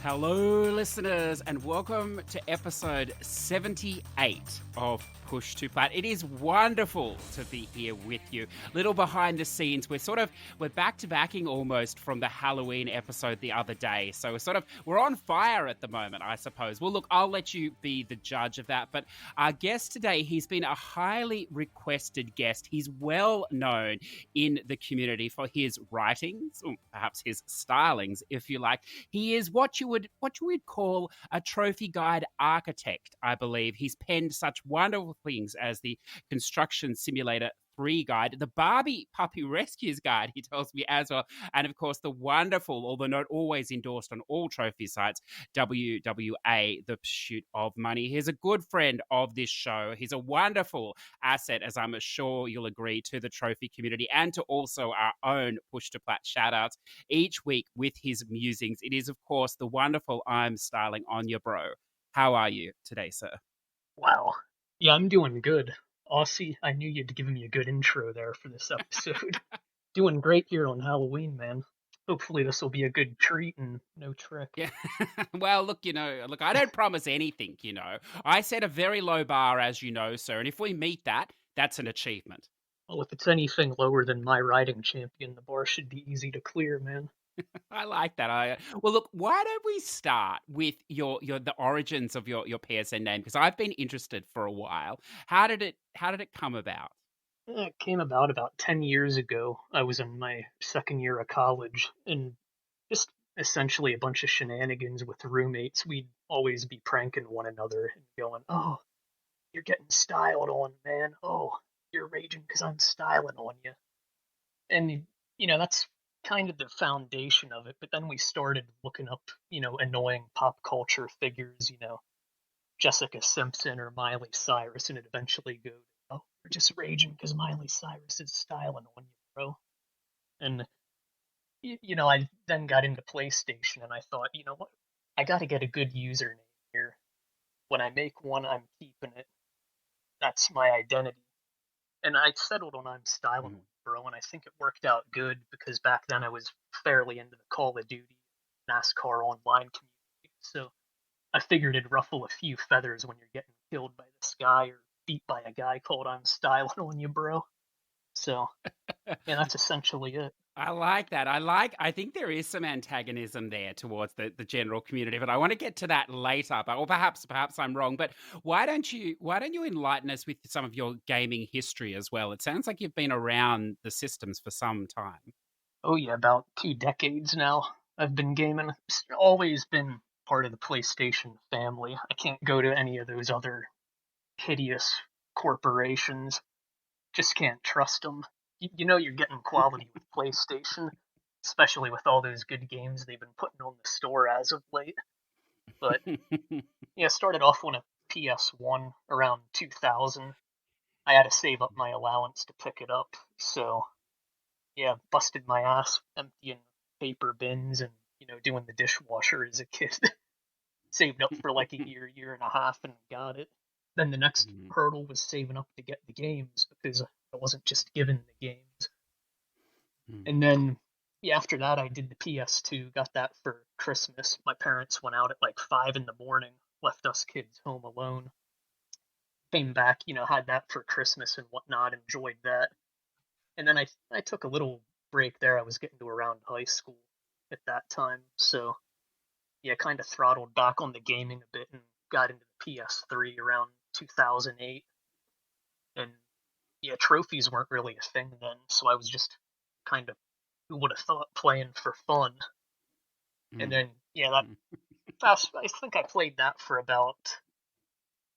Hello, listeners, and welcome to episode 78 of Push to Plat. It is wonderful to be here with you. Little behind the scenes, we're back to backing almost from the Halloween episode the other day. So we're on fire at the moment, I suppose. Well, look, I'll let you be the judge of that. But our guest today, he's been a highly requested guest. He's well known in the community for his writings, or perhaps his stylings, if you like. He is what you would call a trophy guide architect, I believe. He's penned such wonderful things as the Construction Simulator 3 guide, the Barbie Puppy Rescues guide, he tells me as well, and of course the wonderful, although not always endorsed on all trophy sites, WWA, The Pursuit of Money. He's a good friend of this show. He's a wonderful asset, as I'm sure you'll agree, to the trophy community and to also our own Push to Plat shoutouts each week with his musings. It is, of course, the wonderful ImStylinOnYaBro. How are you today, sir? Wow. Yeah, I'm doing good. Aussie, I knew you'd give me a good intro there for this episode. Doing great here on Halloween, man. Hopefully this will be a good treat and no trick. Yeah. Well, look, I don't promise anything, I set a very low bar, as you know, sir, and if we meet that, that's an achievement. Well, if it's anything lower than my riding champion, the bar should be easy to clear, man. I like that. Well, look, why don't we start with the origins of your PSN name? Because I've been interested for a while. How did it come about? It came about 10 years ago. I was in my second year of college, and just essentially a bunch of shenanigans with roommates. We'd always be pranking one another and going, "Oh, you're getting styled on, man. Oh, you're raging because I'm styling on you." And, that's kind of the foundation of it. But then we started looking up, annoying pop culture figures, Jessica Simpson or Miley Cyrus, and it eventually go, "Oh, we're just raging because Miley Cyrus is styling on you, bro." And, I then got into PlayStation and I thought, you know what? I got to get a good username here. When I make one, I'm keeping it. That's my identity. And I settled on I'm Stylin On Ya, bro, and I think it worked out good because back then I was fairly into the Call of Duty, NASCAR online community. So I figured it'd ruffle a few feathers when you're getting killed by this guy or beat by a guy called I'm Stylin On Ya, bro. So yeah, that's essentially it. I like that. I think there is some antagonism there towards the general community, but I want to get to that later. Or perhaps I'm wrong. But why don't you enlighten us with some of your gaming history as well? It sounds like you've been around the systems for some time. Oh yeah, about 2 decades now. I've been gaming. It's always been part of the PlayStation family. I can't go to any of those other hideous corporations. Just can't trust them. You know you're getting quality with PlayStation, especially with all those good games they've been putting on the store as of late. But yeah, started off on a PS1 around 2000. I had to save up my allowance to pick it up, so yeah, busted my ass emptying paper bins and doing the dishwasher as a kid. Saved up for like a year and a half, and got it. Then the next hurdle was saving up to get the games because I wasn't just given the games. And then yeah, after that I did the PS2, got that for Christmas. My parents went out at like 5 in the morning, left us kids home alone. Came back, had that for Christmas and whatnot, enjoyed that. And then I took a little break there. I was getting to around high school at that time. So yeah, kind of throttled back on the gaming a bit and got into the PS3 around 2008. And yeah, trophies weren't really a thing then, so I was just kind of, who would have thought, playing for fun. And then yeah, I think I played that for about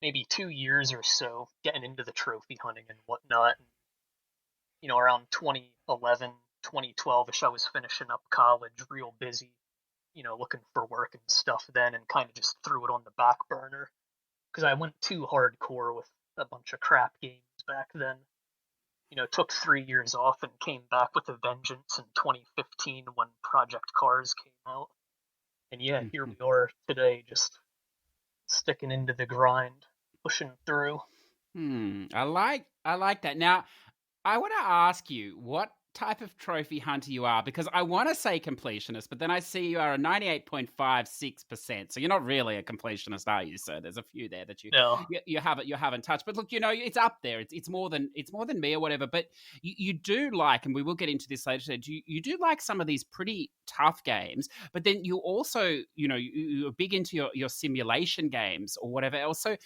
maybe 2 years or so, getting into the trophy hunting and whatnot. And, around 2011, 2012ish, I was finishing up college, real busy, looking for work and stuff then, and kind of just threw it on the back burner because I went too hardcore with a bunch of crap games back then. Took 3 years off and came back with a vengeance in 2015 when Project Cars came out. And yeah, here we are today, just sticking into the grind, pushing through. I like that. Now, I want to ask you, what type of trophy hunter you are, because I want to say completionist, but then I see you are a 98.56%. So you're not really a completionist, are you, sir? There's a few there that No. you haven't touched. But look, it's up there. It's more than me or whatever. But you do like, and we will get into this later. You do like some of these pretty tough games, but then you also you're big into your simulation games or whatever else. So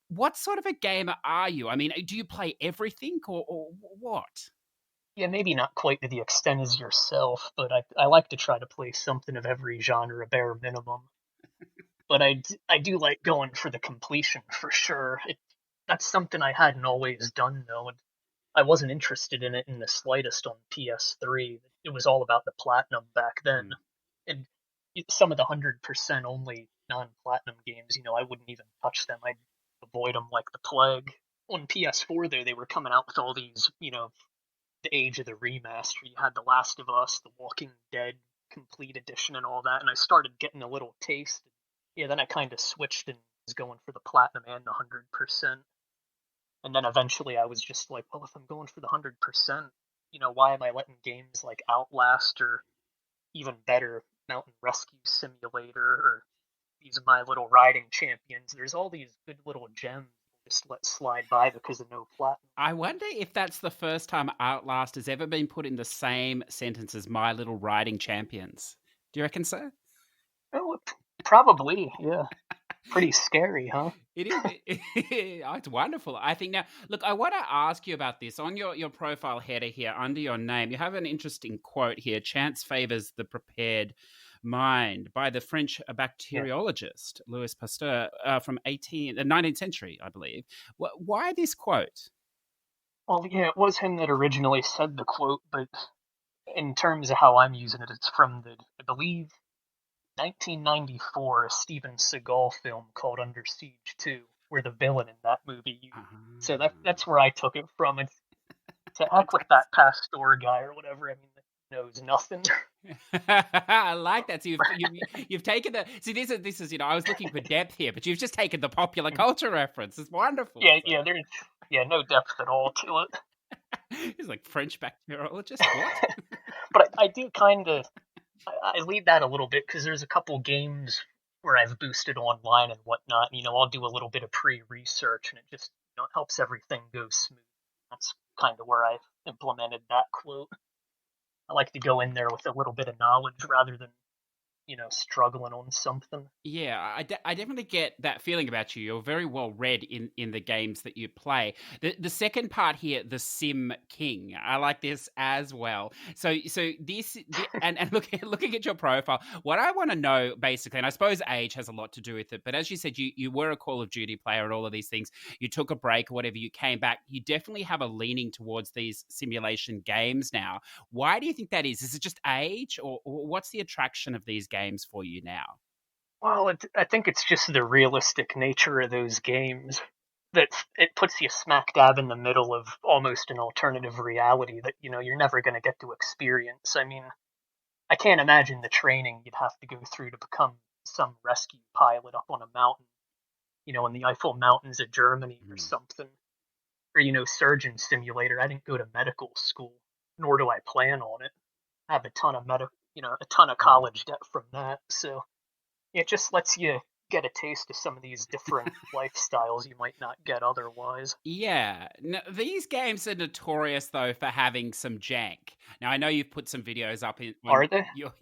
what sort of a gamer are you? I mean, do you play everything or what? Yeah, maybe not quite to the extent as yourself, but I like to try to play something of every genre, bare minimum. But I do like going for the completion for sure. That's something I hadn't always done though. And I wasn't interested in it in the slightest on PS3. It was all about the platinum back then, Mm. and some of the 100% only non-platinum games, I wouldn't even touch them. I'd avoid them like the plague. On PS4, though, they were coming out with all these, the age of the remaster. You had The Last of Us, The Walking Dead Complete Edition, and all that, and I started getting a little taste. Yeah, then I kind of switched and was going for the platinum and the 100%. And then eventually I was just like, well, if I'm going for the 100%, why am I letting games like Outlast or even better, Mountain Rescue Simulator or these My Little Riding Champions? There's all these good little gems just let slide by because of no platinum. I wonder if that's the first time Outlast has ever been put in the same sentence as My Little Riding Champions. Do you reckon so? Oh, probably, yeah. Pretty scary, huh? It is. Oh, it's wonderful. I think now, look, I want to ask you about this. On your profile header here, under your name, you have an interesting quote here. Chance favors the prepared mind by the French Yeah. bacteriologist Louis Pasteur from the 19th century, I believe. Why this quote? Well, yeah, it was him that originally said the quote, but in terms of how I'm using it, it's from the, I believe, 1994 Steven Seagal film called Under Siege 2, where the villain in that movie. So that's where I took it from. It's to heck with that Pastor guy or whatever. I mean, knows nothing. I like that. So you've taken the this is I was looking for depth here, but you've just taken the popular culture reference. It's wonderful. Yeah, there's no depth at all to it. He's like French bacteriologist. What? But I do kind of I leave that a little bit because there's a couple games where I've boosted online and whatnot. I'll do a little bit of pre-research, and it just helps everything go smooth. That's kind of where I've implemented that quote. I like to go in there with a little bit of knowledge rather than struggling on something. Yeah, I definitely get that feeling about you. You're very well read in the games that you play. The second part here, the Sim King, I like this as well. So and looking at your profile, what I want to know basically, and I suppose age has a lot to do with it, but as you said, you were a Call of Duty player and all of these things. You took a break or whatever, you came back. You definitely have a leaning towards these simulation games now. Why do you think that is? Is it just age, or what's the attraction of these games for you now? Well, I think it's just the realistic nature of those games that it puts you smack dab in the middle of almost an alternative reality that you're never going to get to experience. I mean, I can't imagine the training you'd have to go through to become some rescue pilot up on a mountain, in the Eiffel Mountains of Germany or something. Or, surgeon simulator. I didn't go to medical school, nor do I plan on it. I have a ton of a ton of college debt from that. So it just lets you get a taste of some of these different lifestyles you might not get otherwise. Yeah. Now, these games are notorious though for having some jank. Now I know you've put some videos up on Are they? your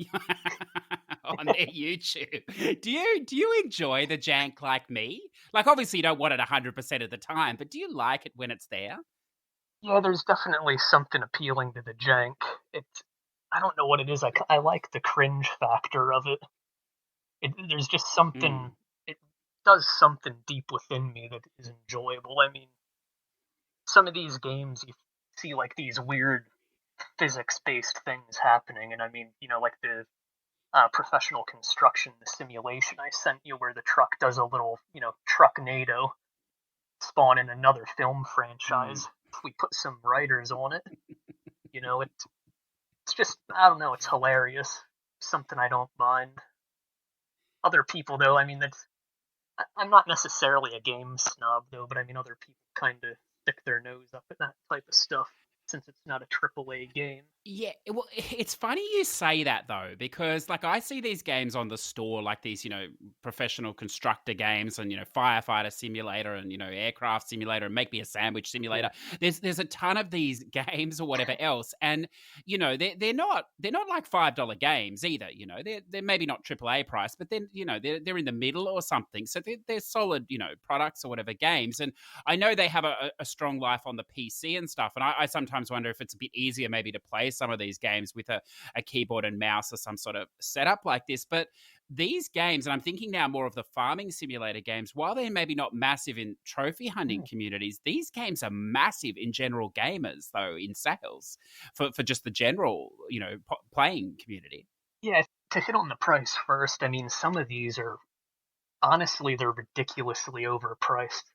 on their YouTube. Do you enjoy the jank like me? Like obviously you don't want it 100% of the time, but do you like it when it's there? Yeah, there's definitely something appealing to the jank. It, I don't know what it is. I like the cringe factor of it. There's just something. Mm. It does something deep within me that is enjoyable. I mean, some of these games you see like these weird physics-based things happening, and I mean, like the professional construction, the simulation I sent you, where the truck does a little, trucknado, spawn in another film Mm. franchise. If we put some writers on it, it's just I don't know, it's hilarious. Something I don't mind. Other people though, I mean, I'm not necessarily a game snob though, but I mean, other people kind of stick their nose up at that type of stuff since it's not a AAA game. Yeah, well, it's funny you say that though, because like I see these games on the store, like these, professional constructor games and firefighter simulator and aircraft simulator and make me a sandwich Yeah. simulator. There's a ton of these games or whatever else, and they're not like $5 games either. They're maybe not AAA price, but then they're in the middle or something. So they're solid products or whatever games, and I know they have a strong life on the PC and stuff. And I sometimes wonder if it's a bit easier maybe to play some of these games with a keyboard and mouse or some sort of setup like this. But these games, and I'm thinking now more of the farming simulator games, while they're maybe not massive in trophy hunting Mm. communities, these games are massive in general gamers, though, in sales for just the general, playing community. Yeah, to hit on the price first, I mean, some of these are honestly, they're ridiculously overpriced.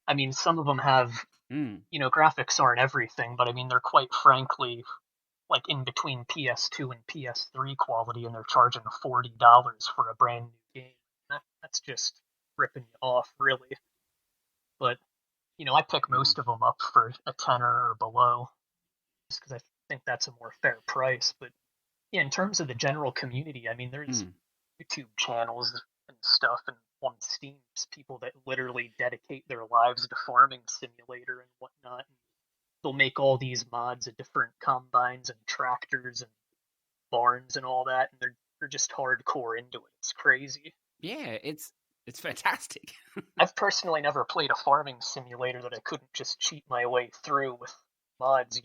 I mean, some of them have, Mm. graphics aren't everything, but I mean, they're quite frankly like in between PS2 and PS3 quality, and they're charging $40 for a brand new game. That's just ripping you off, really. But I pick Mm. most of them up for a tenner or below, just because I think that's a more fair price. But yeah, in terms of the general community, I mean, there's Mm. YouTube channels and stuff, and on Steam, there's people that literally dedicate their lives to farming simulator and whatnot. And they'll make all these mods of different combines and tractors and barns and all that, and they're just hardcore into it. It's crazy. Yeah, it's fantastic. I've personally never played a farming simulator that I couldn't just cheat my way through with mods.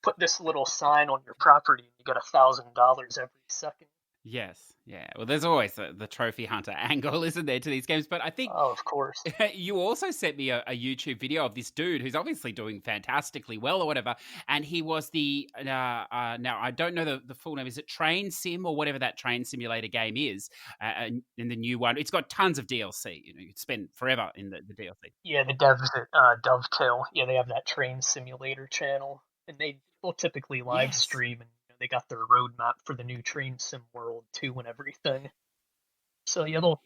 Put this little sign on your property and you get $1,000 every second. Yes, yeah. Well, there's always the trophy hunter angle, isn't there, to these games? But I think Oh, of course. you also sent me a YouTube video of this dude who's obviously doing fantastically well or whatever. And he was now I don't know the full name. Is it Train Sim or whatever that train simulator game is? In the new one, it's got tons of DLC. You'd spend forever in the DLC. Yeah, the devs at Dovetail, yeah, they have that train simulator channel, and they will typically live Yes. stream, and they got their roadmap for the new train sim world too and everything. So yeah, they'll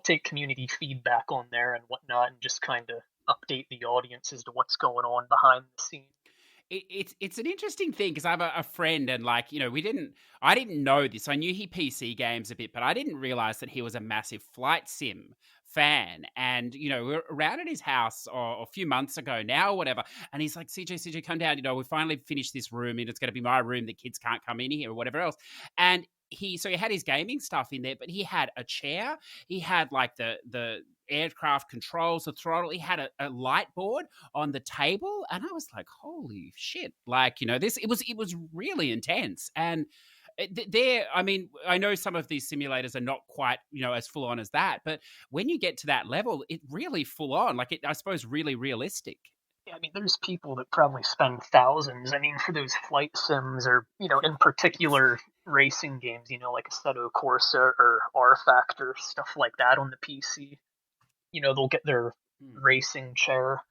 take community feedback on there and whatnot, and just kind of update the audience as to what's going on behind the scenes. It's an interesting thing because I have a friend and like I didn't know this. I knew he PC games a bit, but I didn't realize that he was a massive flight sim fan. And we were around at his house a few months ago now or whatever, and he's like, CJ, come down. We finally finished this room, and it's going to be my room. The kids can't come in here or whatever else. And he had his gaming stuff in there, but he had a chair. He had like the aircraft controls, the throttle. He had a light board on the table, and I was like, holy shit. Like, this it was really intense. And there, I mean, I know some of these simulators are not quite as full on as that, but when you get to that level, it really full on, like, I suppose, really realistic. Yeah, I mean, there's people that probably spend thousands. I mean, for those flight sims or, in particular racing games, like Assetto Corsa or R Factor, stuff like that on the PC. They'll get their Hmm. racing chair,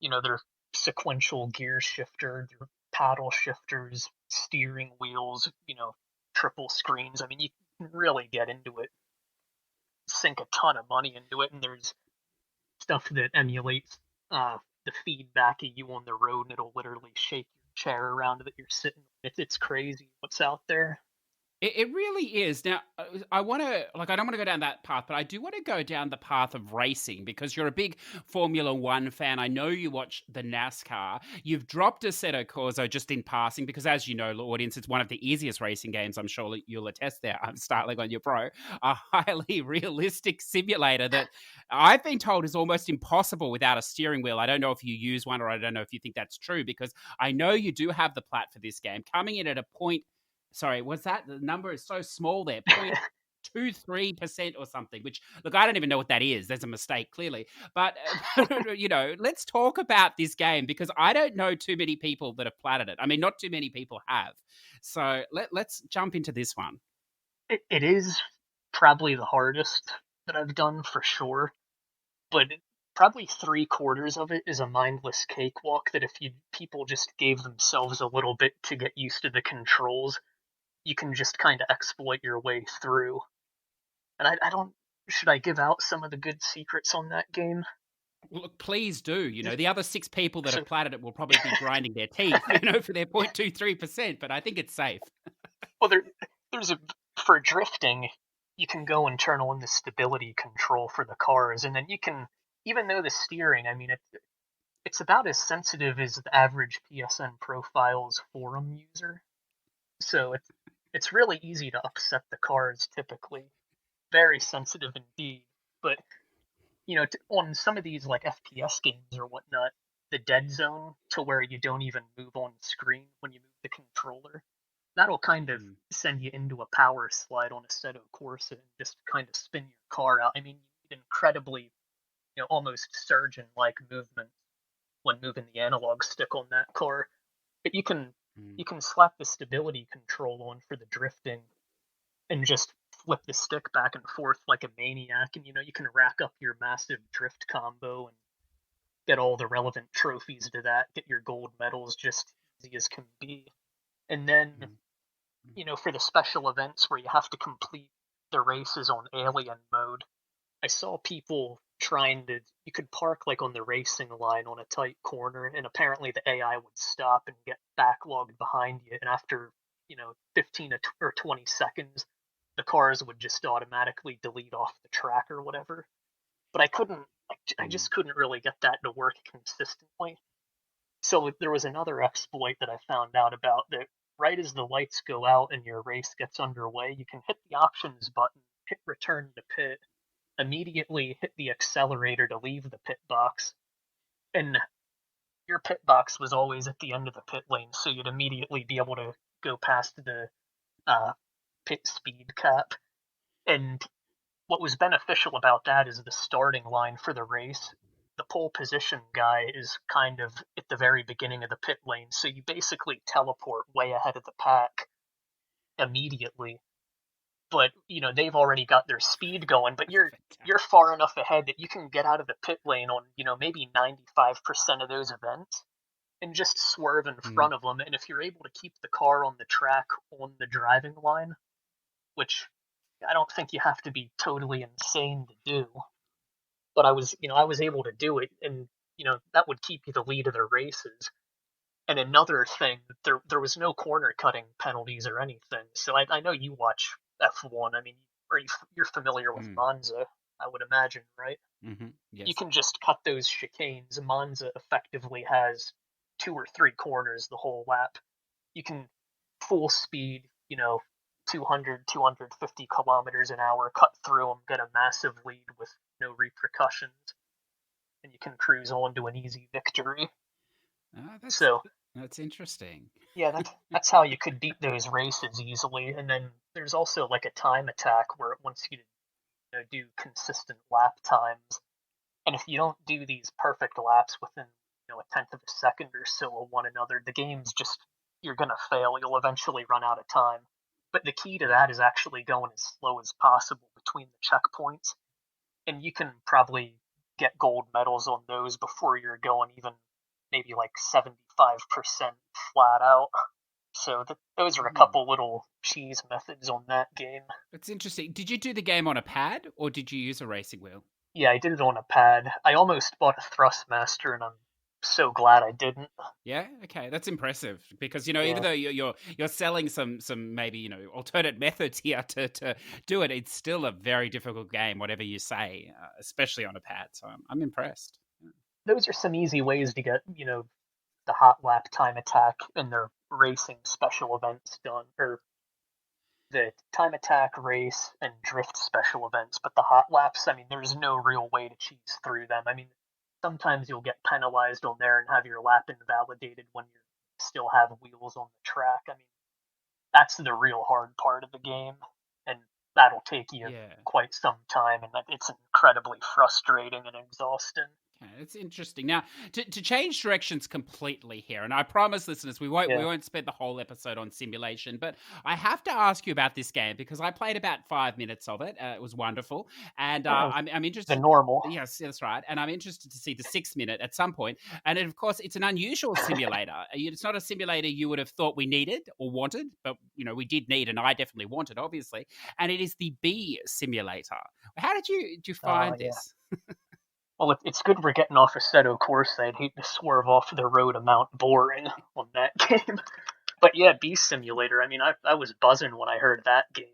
their sequential gear shifter, their paddle shifters, steering wheels, triple screens. I mean, you can really get into it, sink a ton of money into it, and there's stuff that emulates the feedback of you on the road, and it'll literally shake your chair around that you're sitting. It's crazy what's out there. It really is. Now, I want to, like, I don't want to go down that path, but I do want to go down the path of racing because you're a big Formula One fan. I know you watch the NASCAR. You've dropped Assetto Corsa just in passing because, as you know, audience, it's one of the easiest racing games. I'm sure you'll attest there. I'm Styling On Ya Pro, a highly realistic simulator that I've been told is almost impossible without a steering wheel. I don't know if you use one or I don't know if you think that's true because I know you do have the plat for this game coming in at a point. Sorry, was that the number is so small there, 0.23% or something, which look, I don't even know what that is. There's a mistake clearly. But let's talk about this game because I don't know too many people that have platted it. I mean, not too many people have. So let's jump into this one. It is probably the hardest that I've done for sure, but probably three-quarters of it is a mindless cakewalk that if people just gave themselves a little bit to get used to the controls, you can just kind of exploit your way through. And I don't. Should I give out some of the good secrets on that game? Look, please do. The other 6 people that So, have platted it will probably be grinding their teeth, for their 0.23%, but I think it's safe. well, there's for drifting, you can go and turn on the stability control for the cars, and then you can, even though the steering, I mean, it's about as sensitive as the average PSN Profiles forum user. So it's really easy to upset the cars typically. Very sensitive indeed. But on some of these like FPS games or whatnot, the dead zone to where you don't even move on screen when you move the controller, that'll kind of send you into a power slide on Assetto Corsa and just kind of spin your car out. I mean, you need incredibly, almost surgeon-like movement when moving the analog stick on that car. But you can slap the stability control on for the drifting and just flip the stick back and forth like a maniac, and you can rack up your massive drift combo and get all the relevant trophies to that, get your gold medals just easy as can be. And then for the special events where you have to complete the races on alien mode, I saw people trying to, you could park like on the racing line on a tight corner, and apparently the AI would stop and get backlogged behind you, and after 15 or 20 seconds the cars would just automatically delete off the track or whatever. But I just couldn't really get that to work consistently. So there was another exploit that I found out about, that right as the lights go out and your race gets underway, you can hit the options button, hit return to pit, immediately hit the accelerator to leave the pit box, and your pit box was always at the end of the pit lane, so you'd immediately be able to go past the pit speed cap. And what was beneficial about that is the starting line for the race. The pole position guy is kind of at the very beginning of the pit lane, so you basically teleport way ahead of the pack immediately. But they've already got their speed going, but you're far enough ahead that you can get out of the pit lane on maybe 95% of those events and just swerve in front of them. And if you're able to keep the car on the track on the driving line, which I don't think you have to be totally insane to do, but I was able to do it, and that would keep you the lead of the races. And another thing, there was no corner cutting penalties or anything. So I know you watch F1. I mean, you're familiar with Monza, I would imagine, right? Yes. You can just cut those chicanes. Monza effectively has 2 or 3 corners the whole lap. You can full speed, 200, 250 kilometers an hour, cut through them, get a massive lead with no repercussions, and you can cruise on to an easy victory. That's interesting. Yeah, that's how you could beat those races easily. And then there's also like a time attack where it wants you to do consistent lap times. And if you don't do these perfect laps within a tenth of a second or so of one another, the game's just, you're gonna fail. You'll eventually run out of time. But the key to that is actually going as slow as possible between the checkpoints, and you can probably get gold medals on those before you're going even maybe like 75% flat out. So those are a couple little cheese methods on that game. It's interesting. Did you do the game on a pad, or did you use a racing wheel? Yeah, I did it on a pad. I almost bought a Thrustmaster, and I'm so glad I didn't. Yeah, okay, that's impressive, because even though you're selling some maybe alternate methods here to do it, it's still a very difficult game, whatever you say, especially on a pad. So I'm impressed. Those are some easy ways to get the hot lap time attack and their racing special events done, or the time attack, race, and drift special events. But the hot laps, I mean, there's no real way to cheese through them. I mean, sometimes you'll get penalized on there and have your lap invalidated when you still have wheels on the track. I mean, that's the real hard part of the game, and that'll take you quite some time, and it's incredibly frustrating and exhausting. It's interesting. Now, to change directions completely here, and I promise listeners we won't spend the whole episode on simulation, but I have to ask you about this game because I played about 5 minutes of it. It was wonderful, and I'm interested. The normal. Yes, that's right. And I'm interested to see the 6 minute at some point. And of course, it's an unusual simulator. It's not a simulator you would have thought we needed or wanted, but we did need, and I definitely wanted, obviously. And it is the bee simulator. How did you find this? Well, it's good we're getting off Assetto Corsa. I'd hate to swerve off the road to Mount Boring on that game. But yeah, Beast Simulator. I mean, I was buzzing when I heard that game.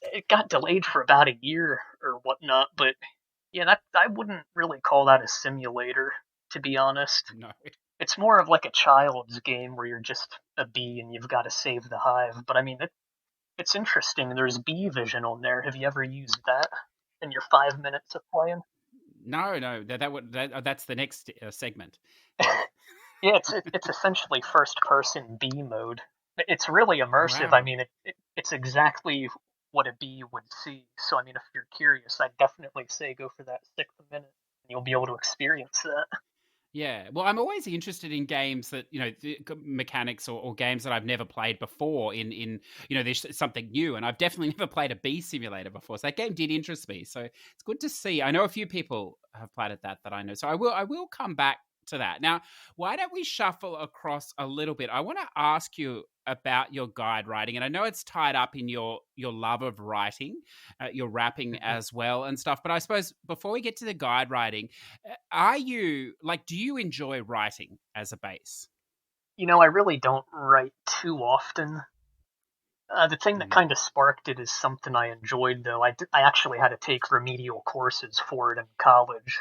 It got delayed for about a year or whatnot, but yeah, that I wouldn't really call that a simulator, to be honest. No. It's more of like a child's game where you're just a bee and you've got to save the hive. But I mean, it's interesting. There's bee vision on there. Have you ever used that in your 5 minutes of playing? No, that's the next segment. Yeah. Yeah, it's essentially first person bee mode. It's really immersive. I Wow. mean, it's exactly what a bee would see. So I mean, if you're curious, I'd definitely say go for that 6 minute, and you'll be able to experience that. Yeah, well, I'm always interested in games that mechanics or games that I've never played before. There's something new, and I've definitely never played a bee simulator before. So that game did interest me. So it's good to see. I know a few people have played at that I know. So I will come back to that. Now, why don't we shuffle across a little bit? I want to ask you about your guide writing, and I know it's tied up in your love of writing, your rapping Mhm. as well and stuff. But I suppose before we get to the guide writing, are you like, do you enjoy writing as a base? I really don't write too often. The thing that Mm. kind of sparked it is something I enjoyed, though. I actually had to take remedial courses for it in college.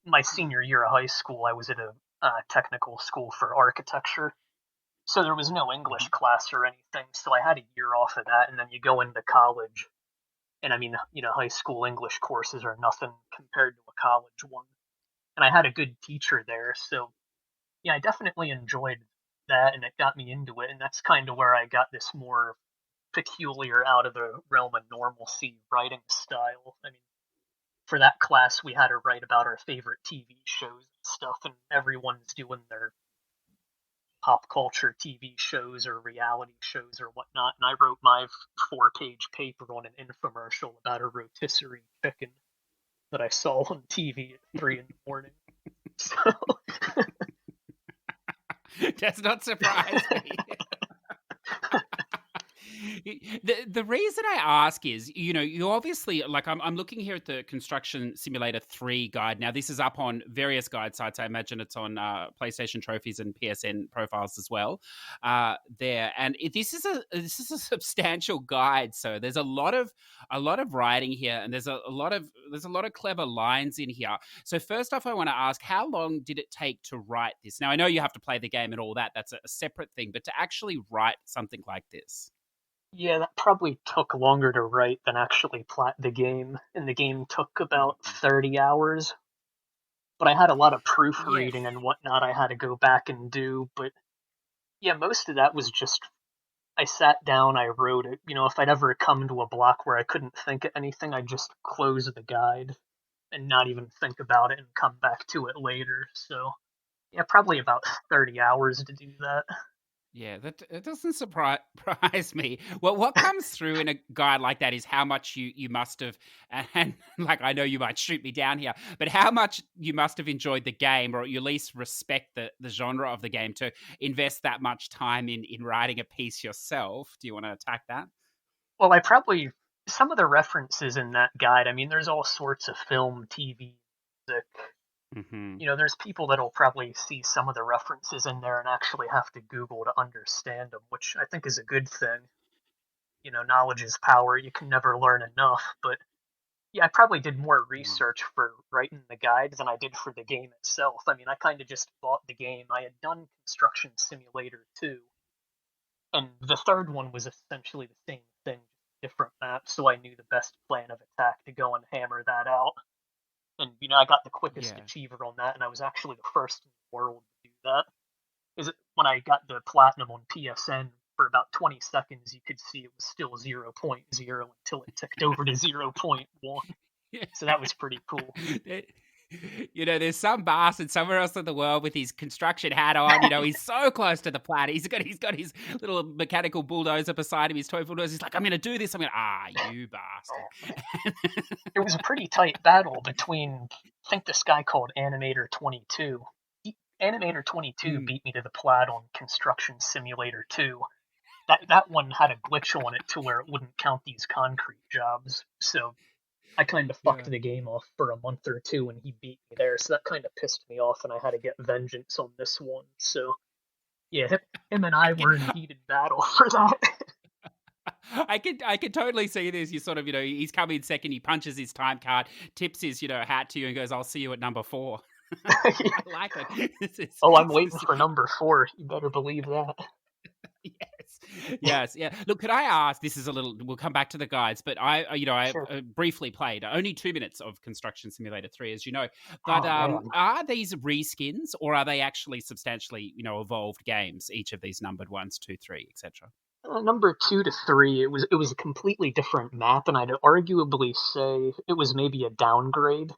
My senior year of high school, I was at a technical school for architecture. So there was no English Mhm. class or anything. So I had a year off of that. And then you go into college. And I mean, high school English courses are nothing compared to a college one. And I had a good teacher there. So yeah, I definitely enjoyed that. And it got me into it. And that's kind of where I got this more peculiar, out of the realm of normalcy writing style. I mean, for that class, we had to write about our favorite TV shows and stuff, and everyone's doing their pop culture TV shows or reality shows or whatnot. And I wrote my 4-page paper on an infomercial about a rotisserie chicken that I saw on TV at 3 in the morning. So Does not surprise me. The reason I ask is, you obviously, like, I'm looking here at the Construction Simulator 3 guide. Now, this is up on various guide sites. I imagine it's on PlayStation Trophies and PSN profiles as well. There, and this is a substantial guide. So there's a lot of writing here, and there's a lot of clever lines in here. So first off, I want to ask, how long did it take to write this? Now, I know you have to play the game and all that. That's a separate thing, but to actually write something like this. yeah, that probably took longer to write than actually plat the game, and the game took about 30 hours. But I had a lot of Yeah. proofreading and whatnot I had to go back and do. But yeah, most of that was just I sat down, I wrote it. If I'd ever come to a block where I couldn't think of anything, I'd just close the guide and not even think about it and come back to it later. So yeah, probably about 30 hours to do that. Yeah, that it doesn't surprise me. Well, what comes through in a guide like that is how much you must have, and like, I know you might shoot me down here, but how much you must have enjoyed the game, or you at least respect the genre of the game to invest that much time in writing a piece yourself. Do you want to attack that? Well, I probably some of the references in that guide. I mean, there's all sorts of film, TV, music. Hmm. There's people that'll probably see some of the references in there and actually have to Google to understand them, which I think is a good thing. Knowledge is power. You can never learn enough. But yeah, I probably did more research for writing the guide than I did for the game itself. I mean, I kind of just bought the game. I had done Construction Simulator 2, and the third one was essentially the same thing, different maps, so I knew the best plan of attack to go and hammer that out. And I got the quickest Yeah. achiever on that, and I was actually the first in the world to do that. Is it when I got the platinum on PSN for about 20 seconds, you could see it was still 0.0 until it ticked over to 0.1. So that was pretty cool. There- there's some bastard somewhere else in the world with his construction hat on. He's so close to the plat. He's got his little mechanical bulldozer beside him, his toy bulldozer. He's like, I'm going to do this. You bastard. It was a pretty tight battle between, I think, this guy called Animator 22. Animator 22 Mm. beat me to the plat on Construction Simulator 2. That one had a glitch on it to where it wouldn't count these concrete jobs. So I kind of fucked Yeah. the game off for a month or two when he beat me there, so that kind of pissed me off, and I had to get vengeance on this one. So yeah, him and I I can, were in a heated battle for that. I could totally see this. You sort of, he's come in second. He punches his time card, tips his, hat to you, and goes, "I'll see you at number 4." I like it. Oh, I'm waiting for number 4. You better believe that. Yes, yes, yeah. Look, could I ask? This is a little. We'll come back to the guides, but I Sure. briefly played only 2 minutes of Construction Simulator 3, as you know. But Oh man. are these reskins or are they actually substantially, evolved games? Each of these numbered ones, two, three, etc. Number 2 to 3, it was a completely different map, and I'd arguably say it was maybe a downgrade.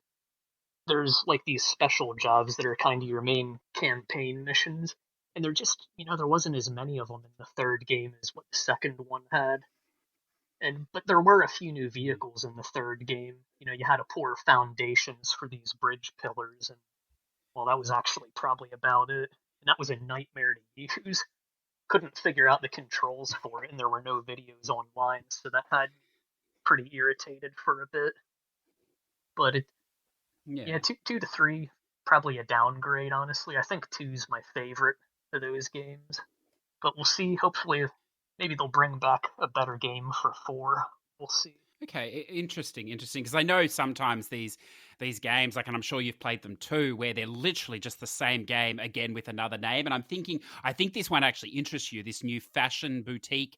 There's like these special jobs that are kind of your main campaign missions, and they're just there wasn't as many of them in the third game as what the second one had. And but there were a few new vehicles in the third game. You had to pour foundations for these bridge pillars, and well, that was actually probably about it. And that was a nightmare to use. Couldn't figure out the controls for it, and there were no videos online, so that had me pretty irritated for a bit. But Yeah. yeah, 2 to 3 probably a downgrade. Honestly, I think two's my favorite of those games. But we'll see. Hopefully, maybe they'll bring back a better game for 4. We'll see. Okay, interesting, because I know sometimes these games, like, and I'm sure you've played them too, where they're literally just the same game again with another name. And I think this one actually interests you. This new fashion boutique,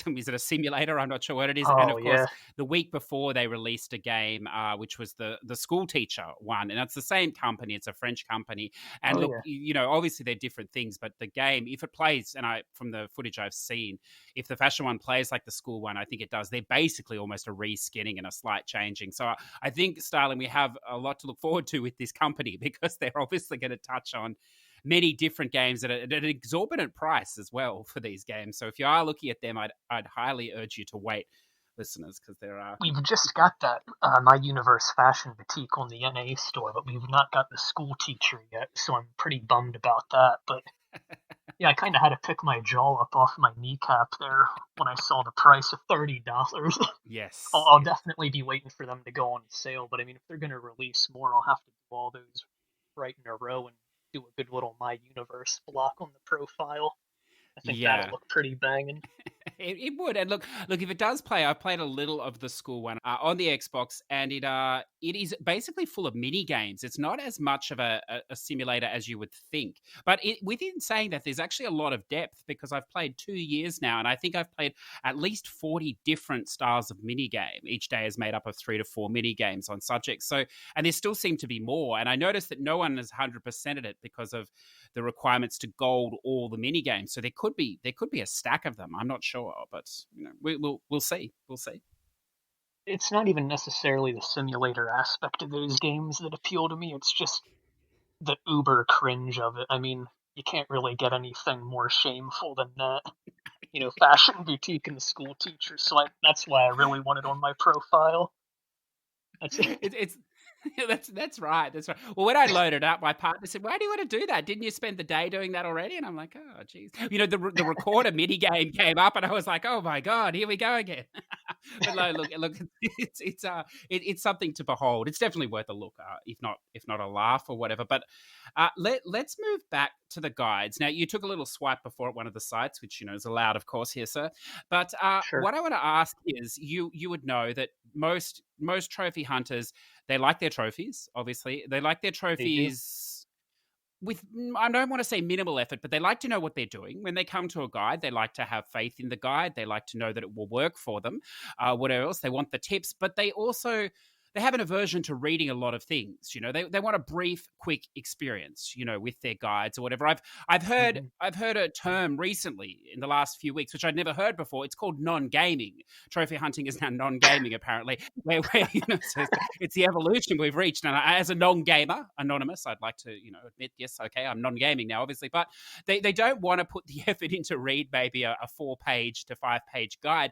is it a simulator? I'm not sure what it is. And Oh of course, yeah. the week before they released a game, which was the school teacher one, and it's the same company. It's a French company. And Oh look, yeah. obviously they're different things, but the game, if it plays, and from the footage I've seen, if the fashion one plays like the school one, I think it does. They're basically almost a reskinning and a slight changing. So I think, Stylin, we have a lot to look forward to with this company because they're obviously going to touch on many different games at an exorbitant price as well for these games. So if you are looking at them, I'd highly urge you to wait, listeners, because there are. We've just got that My Universe Fashion Boutique on the NA store, but we've not got the school teacher yet, so I'm pretty bummed about that. But yeah, I kind of had to pick my jaw up off my kneecap there when I saw the price of $30. I'll, Yes, I'll yes. definitely be waiting for them to go on sale, but I mean, if they're going to release more, I'll have to do all those right in a row and do a good little My Universe block on the profile. I think that'll Yeah. look pretty banging. It would, and look. If it does play, I've played a little of the school one on the Xbox, and it is basically full of mini games. It's not as much of a simulator as you would think, but within saying that, there's actually a lot of depth because I've played 2 years now, and I think I've played at least 40 different styles of mini game. Each day is made up of 3 to 4 mini games on subjects. So, and there still seem to be more. And I noticed that no one has 100%ed it because of the requirements to gold all the mini games. So there could be a stack of them. I'm not sure, but we'll see. We'll see. It's not even necessarily the simulator aspect of those games that appeal to me. It's just the uber cringe of it. I mean, you can't really get anything more shameful than that. Fashion boutique and the school teacher. So that's why I really want it on my profile. That's it. It's that's right. That's right. Well, when I loaded up, my partner said, "Why do you want to do that? Didn't you spend the day doing that already?" And I'm like, "Oh, geez." The recorder mini game came up, and I was like, "Oh my god, here we go again." But no, look, it's something to behold. It's definitely worth a look, if not a laugh or whatever. But let's move back to the guides. Now, you took a little swipe before at one of the sites, which is allowed, of course, here, sir. But Sure. what I want to ask is, you would know that most trophy hunters, they like their trophies. Obviously, they like their They do. trophies with, I don't want to say minimal effort, but they like to know what they're doing. When they come to a guide, they like to have faith in the guide. They like to know that it will work for them. What else? They want the tips, but they have an aversion to reading a lot of things. They want a brief, quick experience, with their guides or whatever. I've heard Hmm. I've heard a term recently in the last few weeks, which I'd never heard before. It's called non-gaming. Trophy hunting is now non-gaming, apparently. Where so it's the evolution we've reached. And as a non-gamer, anonymous, I'd like to admit, yes, okay, I'm non-gaming now, obviously, but they don't want to put the effort into read maybe a 4-page to 5-page guide.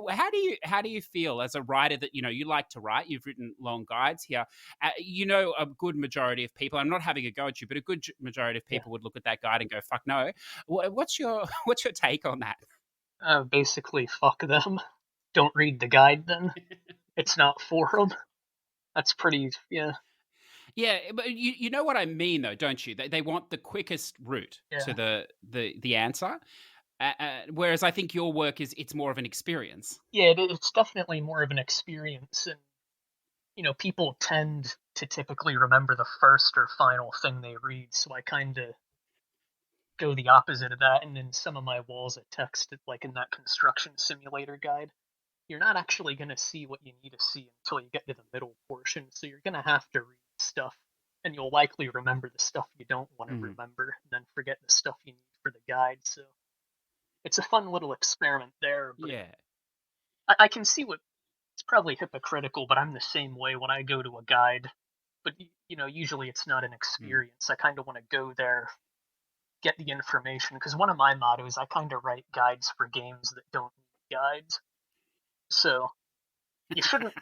How do you feel as a writer that you like to write? You've written long guides here. A good majority of people, I'm not having a go at you, but a good majority of Yeah. people would look at that guide and go, "Fuck no." What's your what's your take on that? Basically, fuck them. Don't read the guide then. it's not for them. That's pretty, yeah, Yeah, but you know what I mean, though, don't you? They want the quickest route to yeah. the answer, whereas I think your work is it's more of an experience. Yeah, it's definitely more of an experience, and people tend to typically remember the first or final thing they read, so I kind of go the opposite of that. And in some of my walls of text, like in that construction simulator guide, you're not actually going to see what you need to see until you get to the middle portion. So you're going to have to read stuff, and you'll likely remember the stuff you don't want to Mhm. remember, and then forget the stuff you need for the guide. So it's a fun little experiment there, but Yeah. I can see what it's probably hypocritical, but I'm the same way when I go to a guide. But usually it's not an Mm. experience. I kind of want to go there, get the information, because one of my mottos, I kind of write guides for games that don't need guides. So you shouldn't.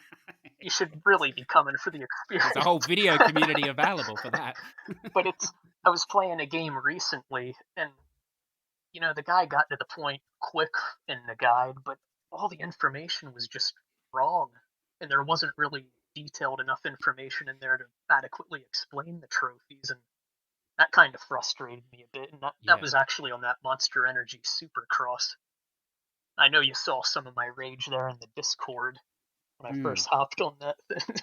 You should really be coming for the There's a experience. whole video community available for that. But I was playing a game recently, and the guy got to the point quick in the guide, but all the information was just wrong, and there wasn't really detailed enough information in there to adequately explain the trophies, and that kind of frustrated me a bit. And that Yeah. was actually on that Monster Energy Supercross. I know you saw some of my rage there in the Discord when I Mm. first hopped on that thing.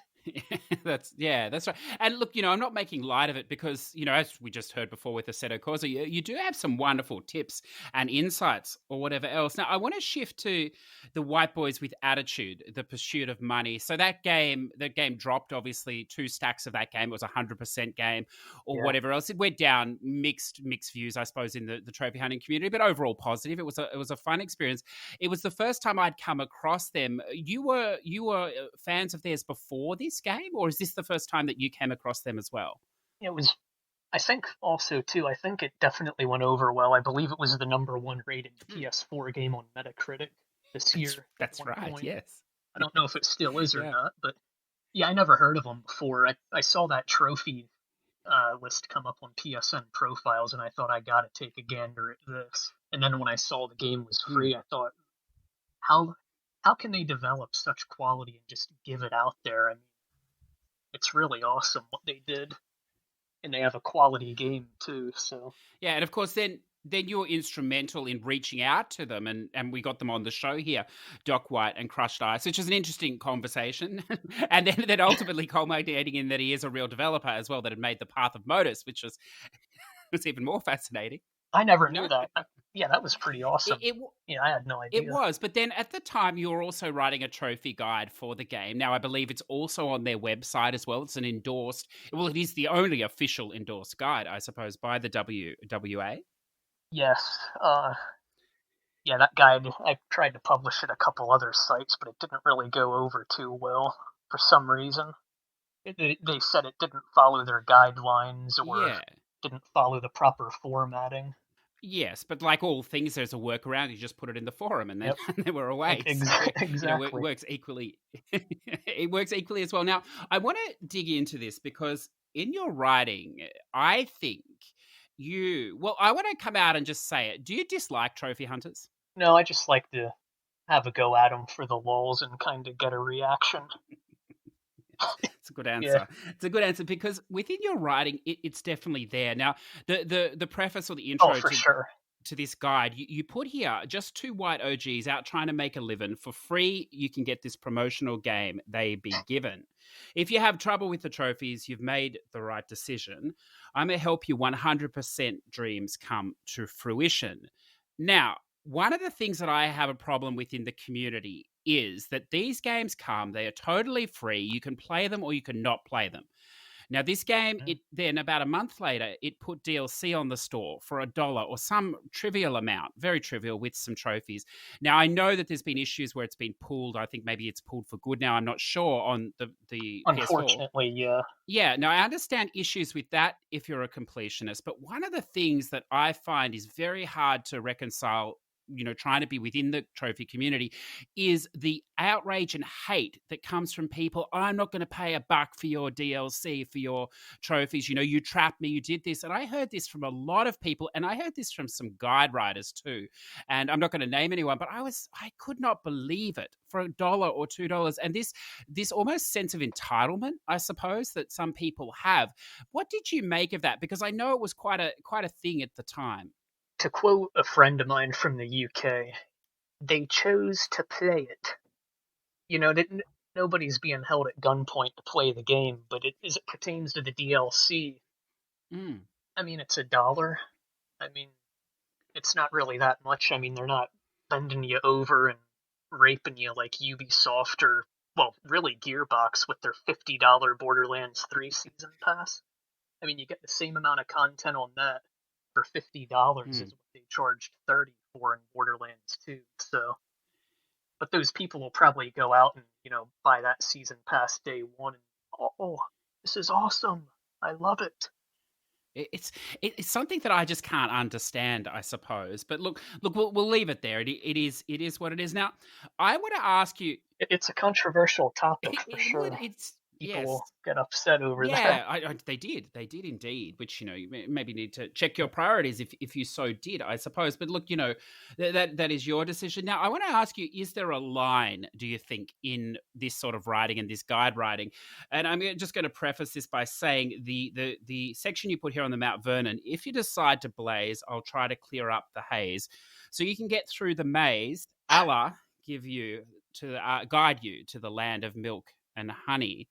That's right. And look, I'm not making light of it because, as we just heard before with Assetto Corsa, you do have some wonderful tips and insights or whatever else. Now, I want to shift to the White Boys with Attitude, the Pursuit of Money. So that game dropped. Obviously, 2 stacks of that game. It was 100% game or Yeah. whatever else. It went down mixed views, I suppose, in the trophy hunting community, but overall positive. It was a fun experience. It was the first time I'd come across them. You were fans of theirs before this game, or is this the first time that you came across them as well? It was, I think also too, I think it definitely went over well. I believe it was the number one rated Hmm. PS4 game on Metacritic this That's year at that's one right. point. Yes. I don't know if it still is or Yeah. not, but yeah, I never heard of them before. I saw that trophy list come up on PSN profiles, and I thought I got to take a gander at this. And then when I saw the game was Mm. free, I thought, how how can they develop such quality and just give it out there? I mean, it's really awesome what they did, and they have a quality game too. So Yeah, and of course, then you were instrumental in reaching out to them, and we got them on the show here, Doc White and Crushed Ice, which is an interesting conversation, and then ultimately culminating in that he is a real developer as well that had made the Path of Modus, which was even more fascinating. I never No, knew that. Yeah, that was pretty it, awesome. it Yeah, I had no It idea. was, but then at the time you were also writing a trophy guide for the game. Now I believe it's also on their website as well. It's an endorsed, well, it is the only official endorsed guide, I suppose, by the WWA. Yes. Yeah, that guide, I tried to publish it a couple other sites, but it didn't really go over too well for some reason. They said it didn't follow their guidelines or Yeah. didn't follow the proper formatting. Yes, but like all things, there's a workaround. You just put it in the forum, and then Yep, and then we're away. So it exactly. works equally. It works equally as well. Now, I want to dig into this because in your writing, I think you. Well, I want to come out and just say it. Do you dislike trophy hunters? No, I just like to have a go at them for the lulz and kind of get a reaction. It's a good Yeah. answer. It's a good answer because within your writing, it's definitely there. Now, the preface or the Oh, intro for sure. to this guide, you put here just two white OGs out trying to make a living for free. You can get this promotional game they be given. If you have trouble with the trophies, you've made the right decision. I'm gonna help you 100% dreams come to fruition. Now, one of the things that I have a problem with in the community is that these games come, they are totally free. You can play them or you can not play them. Now, this game, Mm. it then about a month later, it put DLC on the store for $1 or some trivial amount, very trivial, with some trophies. Now, I know that there's been issues where it's been pulled. I think maybe it's pulled for good now. I'm not sure on the PS4. Unfortunately, yeah. Yeah, now I understand issues with that if you're a completionist, but one of the things that I find is very hard to reconcile trying to be within the trophy community, is the outrage and hate that comes from people. I'm not going to pay $1 for your DLC, for your trophies. You trapped me, you did this. And I heard this from a lot of people, and I heard this from some guide writers too. And I'm not going to name anyone, but I could not believe it for $1 or $2. And this almost sense of entitlement, I suppose, that some people have. What did you make of that? Because I know it was quite a thing at the time. To quote a friend of mine from the UK, they chose to play it. Nobody's being held at gunpoint to play the game, but as it pertains to the DLC, I mean, it's $1. I mean, it's not really that much. I mean, they're not bending you over and raping you like Ubisoft or, well, really Gearbox with their $50 Borderlands 3 season pass. I mean, you get the same amount of content on that for $50 as what they charged $30 for in Borderlands 2. So, but those people will probably go out and buy that season pass day one and this is awesome, I love it. It's something that I just can't understand, I suppose. But look, we'll leave it there. It is what it is. Now, I want to ask you. It's a controversial topic for sure. People will get upset over that. Yeah, they did indeed. Which you maybe need to check your priorities if you so did, I suppose. But look, that is your decision. Now, I want to ask you: is there a line, do you think, in this sort of writing and this guide writing? And I'm just going to preface this by saying the section you put here on the Mount Vernon. If you decide to blaze, I'll try to clear up the haze, so you can get through the maze. Allah guide you to the land of milk and honey.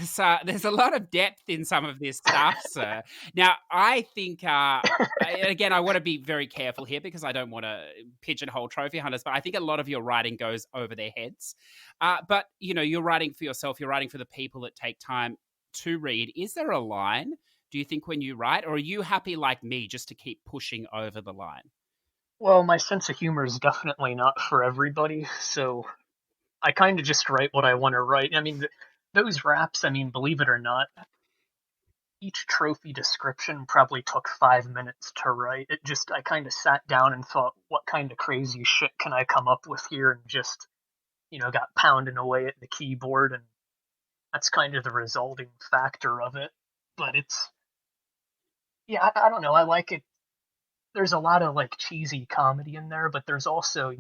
So there's a lot of depth in some of this stuff, sir. Now, I think, again, I want to be very careful here because I don't want to pigeonhole trophy hunters, but I think a lot of your writing goes over their heads. But, you're writing for yourself, you're writing for the people that take time to read. Is there a line, do you think, when you write, or are you happy like me just to keep pushing over the line? Well, my sense of humor is definitely not for everybody, so I kind of just write what I want to write. I mean, those raps, I mean, believe it or not, each trophy description probably took 5 minutes to write. I kind of sat down and thought, what kind of crazy shit can I come up with here? And just, got pounding away at the keyboard. And that's kind of the resulting factor of it. But I don't know. I like it. There's a lot of like cheesy comedy in there, but there's also,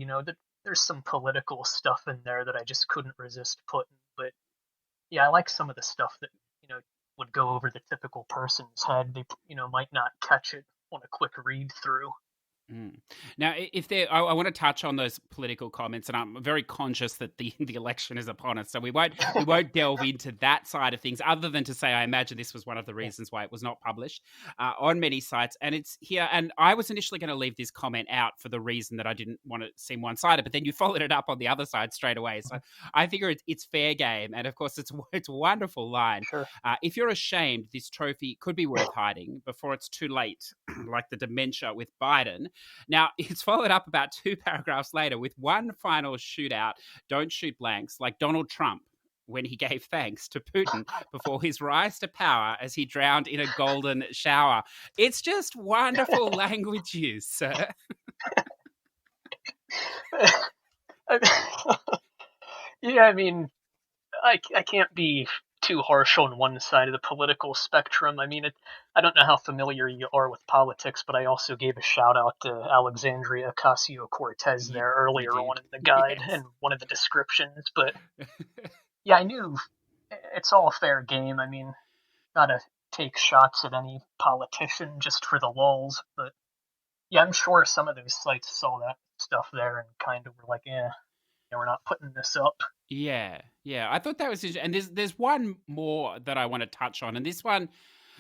there's some political stuff in there that I just couldn't resist putting. But yeah, I like some of the stuff that, would go over the typical person's head. They, might not catch it on a quick read through. Now, I want to touch on those political comments, and I'm very conscious that the election is upon us, so we won't delve into that side of things, other than to say I imagine this was one of the reasons why it was not published on many sites, and it's here. And I was initially going to leave this comment out for the reason that I didn't want to seem one-sided, but then you followed it up on the other side straight away. So I figure it's fair game, and of course it's a wonderful line. Sure. If you're ashamed, this trophy could be worth hiding before it's too late, like the dementia with Biden. Now, it's followed up about 2 paragraphs later with one final shootout, don't shoot blanks, like Donald Trump when he gave thanks to Putin before his rise to power as he drowned in a golden shower. It's just wonderful language use, sir. Yeah, I mean, I can't be too harsh on one side of the political spectrum. I mean, I don't know how familiar you are with politics, but I also gave a shout out to Alexandria Ocasio-Cortez there earlier on in the guide and one of the descriptions. But yeah, I knew it's all fair game. I mean, not to take shots at any politician just for the lulz, but yeah, I'm sure some of those sites saw that stuff there and kind of were like, we're not putting this up. Yeah. I thought that was interesting. And there's one more that I want to touch on, and this one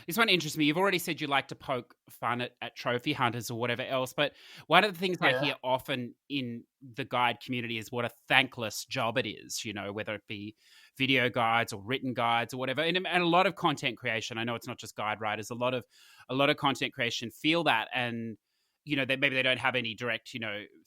interests me. You've already said you like to poke fun at trophy hunters or whatever else, but one of the things I hear often in the guide community is what a thankless job it is, whether it be video guides or written guides or whatever. And a lot of content creation, I know it's not just guide writers, a lot of content creation feel that, and maybe they don't have any direct,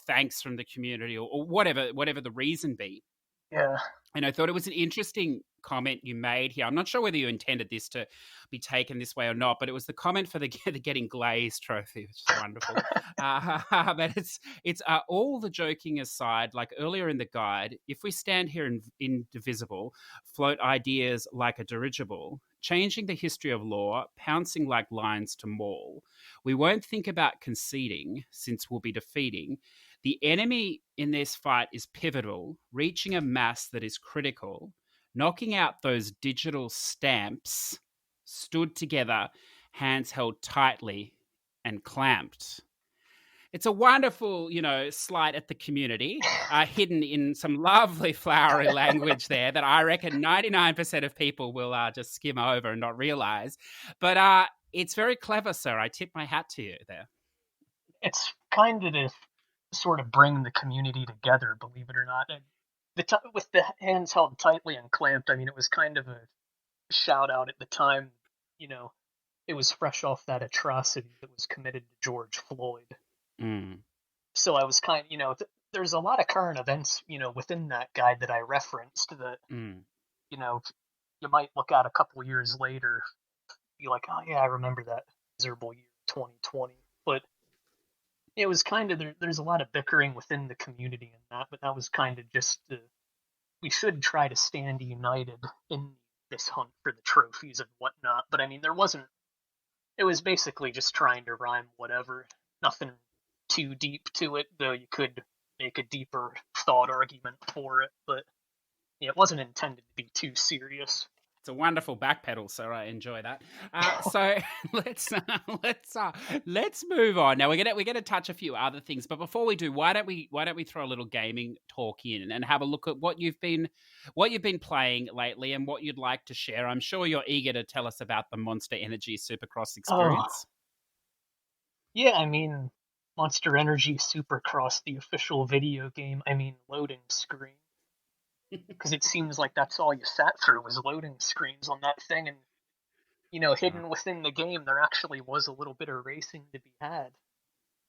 thanks from the community or whatever the reason be. Yeah. And I thought it was an interesting comment you made here. I'm not sure whether you intended this to be taken this way or not, but it was the comment for the getting glazed trophy, which is wonderful. But it's all the joking aside, like earlier in the guide, if we stand here indivisible, float ideas like a dirigible, changing the history of law, pouncing like lions to maul, we won't think about conceding since we'll be defeating. The enemy in this fight is pivotal, reaching a mass that is critical, knocking out those digital stamps, stood together, hands held tightly and clamped. It's a wonderful, slight at the community, hidden in some lovely flowery language there that I reckon 99% of people will just skim over and not realize. But it's very clever, sir. I tip my hat to you there. It's kind of to sort of bring the community together, believe it or not. And with the hands held tightly and clamped, I mean, it was kind of a shout out at the time. It was fresh off that atrocity that was committed to George Floyd. So I was there's a lot of current events, within that guide that I referenced that, you might look at a couple years later, be like, oh yeah, I remember that miserable year 2020. But it was kind of, there's a lot of bickering within the community in that, but that was kind of just we should try to stand united in this hunt for the trophies and whatnot. But I mean, it was basically just trying to rhyme whatever, nothing too deep to it, though you could make a deeper thought argument for it, but yeah, it wasn't intended to be too serious. It's a wonderful backpedal, so I enjoy that. So let's move on. Now we're gonna touch a few other things, but before we do, why don't we throw a little gaming talk in and have a look at what you've been playing lately and what you'd like to share. I'm sure you're eager to tell us about the Monster Energy Supercross experience. Yeah, I mean, Monster Energy Supercross, the official video game. I mean, loading screen. Because it seems like that's all you sat through was loading screens on that thing, and hidden within the game there actually was a little bit of racing to be had,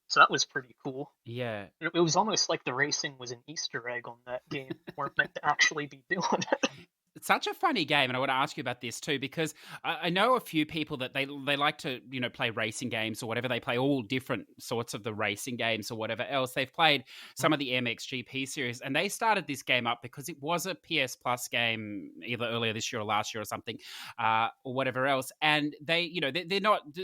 so that was pretty cool. Yeah, it was almost like the racing was an Easter egg on that game. Weren't meant to actually be doing it. It's such a funny game, and I want to ask you about this too, because I know a few people that they like to play racing games or whatever. They play all different sorts of the racing games or whatever else. They've played some of the MXGP series, and they started this game up because it was a PS Plus game either earlier this year or last year or something, or whatever else. And they're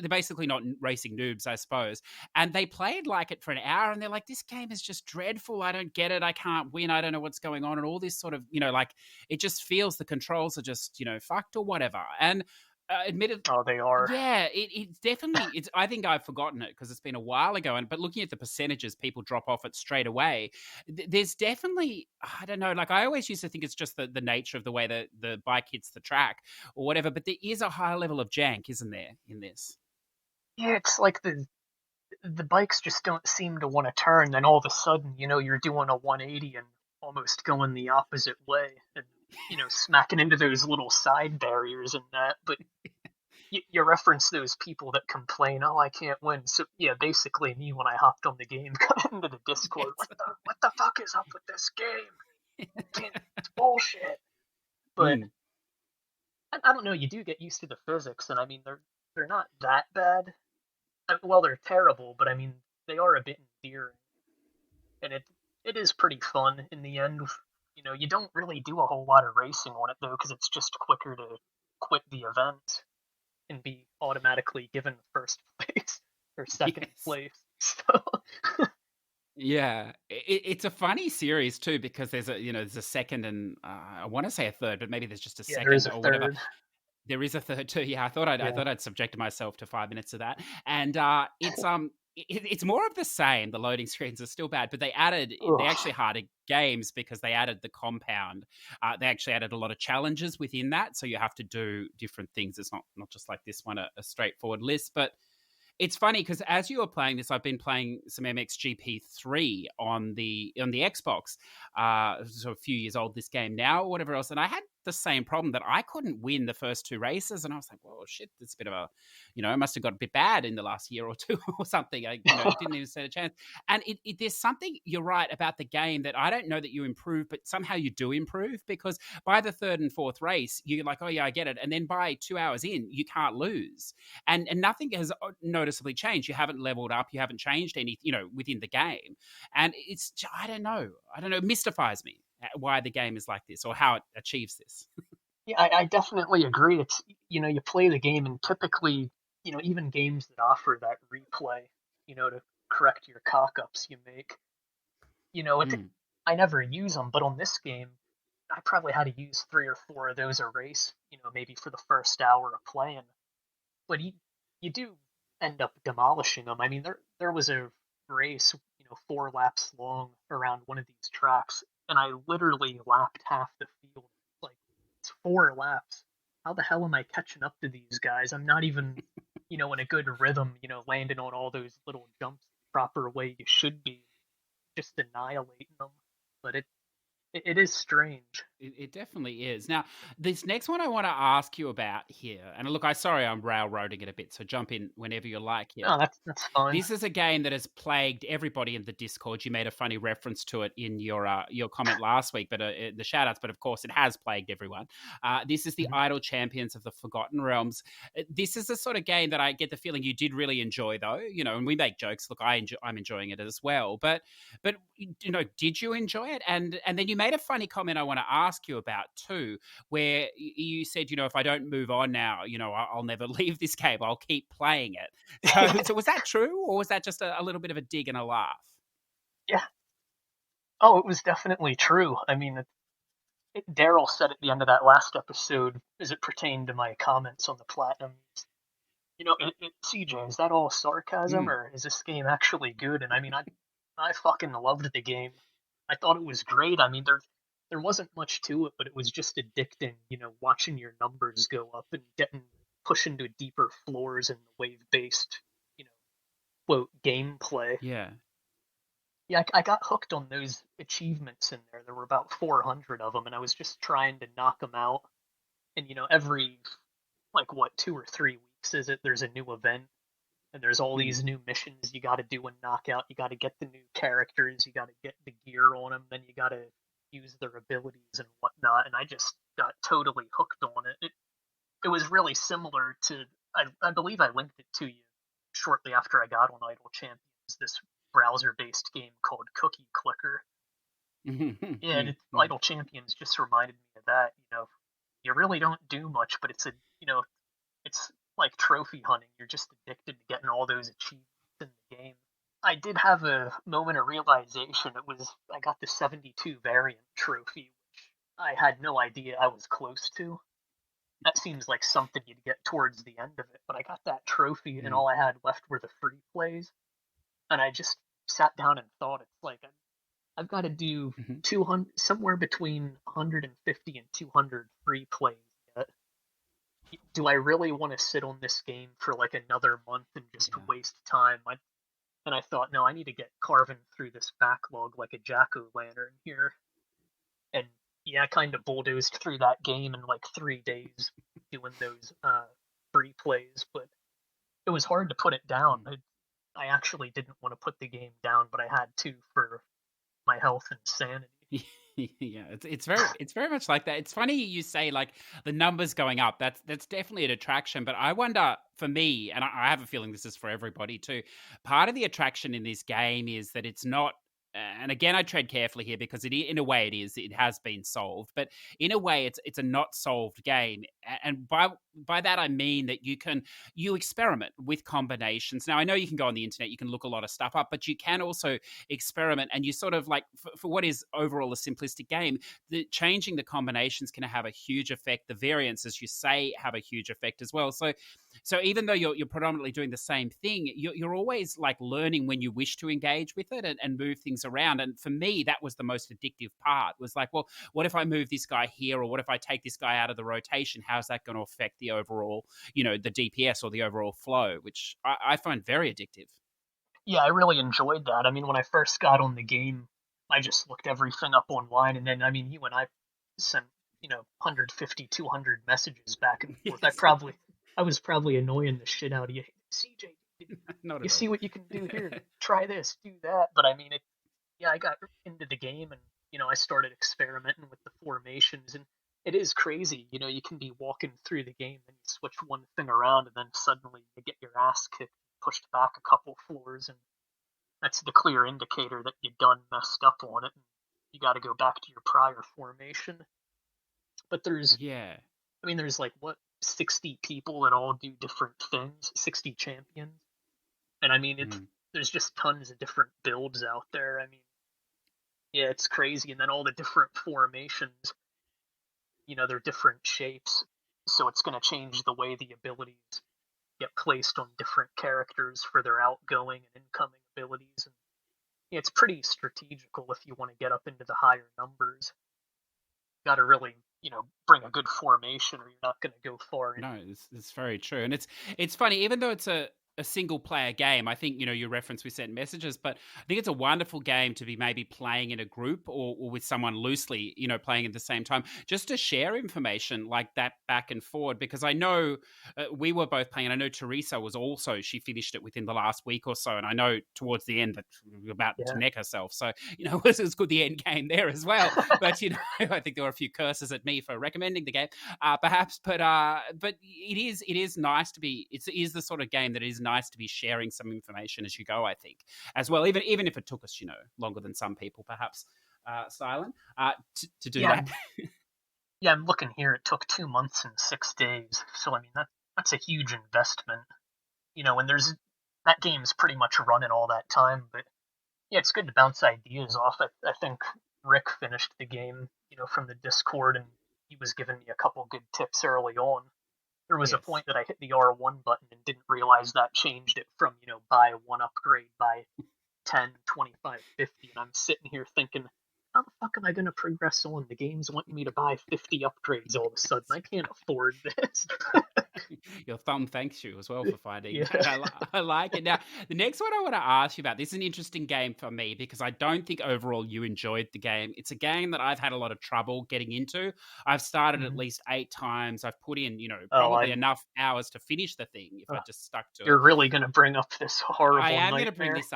basically not racing noobs, I suppose. And they played like it for an hour, and they're like, "This game is just dreadful. I don't get it. I can't win. I don't know what's going on," and all this sort of like it just feels the controls are just fucked or whatever. And admitted, they are. Yeah, it's definitely. I think I've forgotten it because it's been a while ago. But looking at the percentages, people drop off it straight away. There's definitely, I don't know. Like I always used to think it's just the nature of the way that the bike hits the track or whatever. But there is a high level of jank, isn't there, in this? Yeah, it's like the bikes just don't seem to want to turn. Then all of a sudden, you're doing a 180 and almost going the opposite way, and smacking into those little side barriers and that. But you reference those people that complain, "Oh, I can't win." So yeah, basically me when I hopped on the game, got into the Discord. What the fuck is up with this game? It's bullshit. But I don't know. You do get used to the physics, and I mean they're not that bad. Well, they're terrible, but I mean they are a bit endearing, and it is pretty fun in the end. You don't really do a whole lot of racing on it, though, because it's just quicker to quit the event and be automatically given first place or second place. So yeah, it's a funny series too, because there's a second and I want to say a third, but maybe there's just a second or whatever. There is a third too. Yeah, I thought I'd subjected myself to 5 minutes of that, and it's more of the same. The loading screens are still bad, but they actually harder games because they added the compound. They actually added a lot of challenges within that, so you have to do different things. It's not just like this one, a straightforward list. But it's funny because as you were playing this, I've been playing some MXGP3 on the Xbox. So a few years old, this game now, or whatever else. And I had the same problem that I couldn't win the first two races, and I was like, "Well, shit, it's a bit of a, I must have got a bit bad in the last year or two or something." I, didn't even stand a chance. And there's something, you're right, about the game that I don't know that you improve, but somehow you do improve, because by the third and fourth race, you're like, "Oh yeah, I get it," and then by 2 hours in, you can't lose, and nothing has noticeably changed. You haven't leveled up, you haven't changed any, within the game, and it's, I don't know, it mystifies me why the game is like this or how it achieves this. Yeah, I definitely agree. It's, you play the game, and typically, even games that offer that replay, to correct your cock ups you make, it's, Mm. I never use them, but on this game, I probably had to use 3 or 4 of those a race, maybe for the first hour of playing. But you do end up demolishing them. I mean, there was a race, 4 laps long around one of these tracks, and I literally lapped half the field. Like, it's 4 laps. How the hell am I catching up to these guys? I'm not even, in a good rhythm, landing on all those little jumps the proper way you should be, just annihilating them. But it is strange. It definitely is. Now, this next one I want to ask you about here, and look, I'm railroading it a bit, so jump in whenever you like here. No, that's fine. This is a game that has plagued everybody in the Discord. You made a funny reference to it in your comment last week, but the shout outs, but of course it has plagued everyone. This is the Mhm. Idle Champions of the Forgotten Realms. This is the sort of game that I get the feeling you did really enjoy, though, and we make jokes. Look, I'm enjoying it as well, but did you enjoy it? And then you made a funny comment I want to ask you about too, where you said, if I don't move on now, I'll never leave this game. I'll keep playing it. So was that true, or was that just a little bit of a dig and a laugh? Yeah. Oh, it was definitely true. I mean, Daryl said at the end of that last episode, as it pertained to my comments on the platinum, CJ, is that all sarcasm, Mm, or is this game actually good? And I mean, I fucking loved the game. I thought it was great. I mean, there wasn't much to it, but it was just addicting. Watching your numbers go up and getting pushed into deeper floors in the wave-based, you know, quote gameplay. yeah. Yeah, I got hooked on those achievements in there. There were about 400 of them, and I was just trying to knock them out. And every like what 2 or 3 weeks is it? There's a new event, and there's all Mm, these new missions you got to do and knock out. You got to get the new characters, you got to get the gear on them, then you got to use their abilities and whatnot. And I just got totally hooked on it. It was really similar to, I believe I linked it to you shortly after I got on Idle Champions. This browser-based game called Cookie Clicker. mm, Yeah, and mm, mm. Idle Champions just reminded me of that. You really don't do much, but it's like trophy hunting. You're just addicted to getting all those achievements in the game. I did have a moment of realization. I got the 72 variant trophy, which I had no idea I was close to. That seems like something you'd get towards the end of it, but I got that trophy, and Mm, all I had left were the free plays, and I just sat down and thought, it's like I've got to do mhm. 200, somewhere between 150 and 200 free plays yet. Do I really want to sit on this game for like another month and just Yeah. waste time? And I thought, no, I need to get carving through this backlog like a jack-o'-lantern here. And yeah, I kind of bulldozed through that game in like 3 days doing those free plays, but it was hard to put it down. Mm. I actually didn't want to put the game down, but I had to for my health and sanity. Yeah, it's very much like that. It's funny you say like the numbers going up. That's definitely an attraction. But I wonder, for me, and I have a feeling this is for everybody too. Part of the attraction in this game is that it's not. And again, I tread carefully here because in a way it is. It has been solved, but in a way it's a not solved game. And by that I mean that you experiment with combinations. Now I know you can go on the internet, you can look a lot of stuff up, but you can also experiment, and you sort of like for what is overall a simplistic game, changing the combinations can have a huge effect. The variants, as you say, have a huge effect as well. So even though you're predominantly doing the same thing, you're always like learning when you wish to engage with it and move things around. And for me, that was the most addictive part, was like, well, what if I move this guy here, or what if I take this guy out of the rotation? How's that going to affect the overall, the DPS or the overall flow, which I find very addictive. Yeah, I really enjoyed that. I mean, when I first got on the game, I just looked everything up online, and then I mean, you and I sent 150, 200 messages back and forth. Yes. I was probably annoying the shit out of you. CJ, Not you at see all. what you can do here? Try this, do that. But I mean, yeah, I got into the game and, I started experimenting with the formations, and it is crazy. You can be walking through the game and you switch one thing around and then suddenly you get your ass kicked, pushed back a couple floors, and that's the clear indicator that you done messed up on it and you got to go back to your prior formation. But Yeah. there's like what, 60 people that all do different things, 60 champions. And I mean, Mm. there's just tons of different builds out there. I mean, yeah, it's crazy. And then all the different formations, they're different shapes. So it's going to change the way the abilities get placed on different characters for their outgoing and incoming abilities. And yeah, it's pretty strategical if you want to get up into the higher numbers. Got to really, bring a good formation or you're not going to go far in. No, it's very true. And it's funny, even though it's a single player game, I think, you reference we sent messages, but I think it's a wonderful game to be maybe playing in a group or with someone loosely, playing at the same time, just to share information like that back and forward. Because I know we were both playing, and I know Teresa was also, she finished it within the last week or so. And I know towards the end that we were about to Yeah. neck herself. So, it was good, the end game there as well. But, I think there were a few curses at me for recommending the game, perhaps. But it is nice to be, it is the sort of game that is nice to be sharing some information as you go, I think, as well, even if it took us, longer than some people, perhaps, Stylin, to do Yeah. that. Yeah, I'm looking here. It took 2 months and 6 days. So I mean that's a huge investment. And that game's pretty much running all that time. But yeah, it's good to bounce ideas off. I think Rick finished the game, from the Discord, and he was giving me a couple good tips early on. There was a Yes. point that I hit the R1 button and didn't realize that changed it from, buy one upgrade by 10, 25, 50. And I'm sitting here thinking, how the fuck am I going to progress on? The game's wanting me to buy 50 upgrades all of a sudden. I can't afford this. Your thumb thanks you as well for finding Yeah. that. I like it. Now, the next one I want to ask you about, this is an interesting game for me because I don't think overall you enjoyed the game. It's a game that I've had a lot of trouble getting into. I've started at Mhm. least 8 times. I've put in, Oh, probably enough hours to finish the thing if I uh, just stuck to it. you're really going to bring up this I horrible am going to bring nightmare. this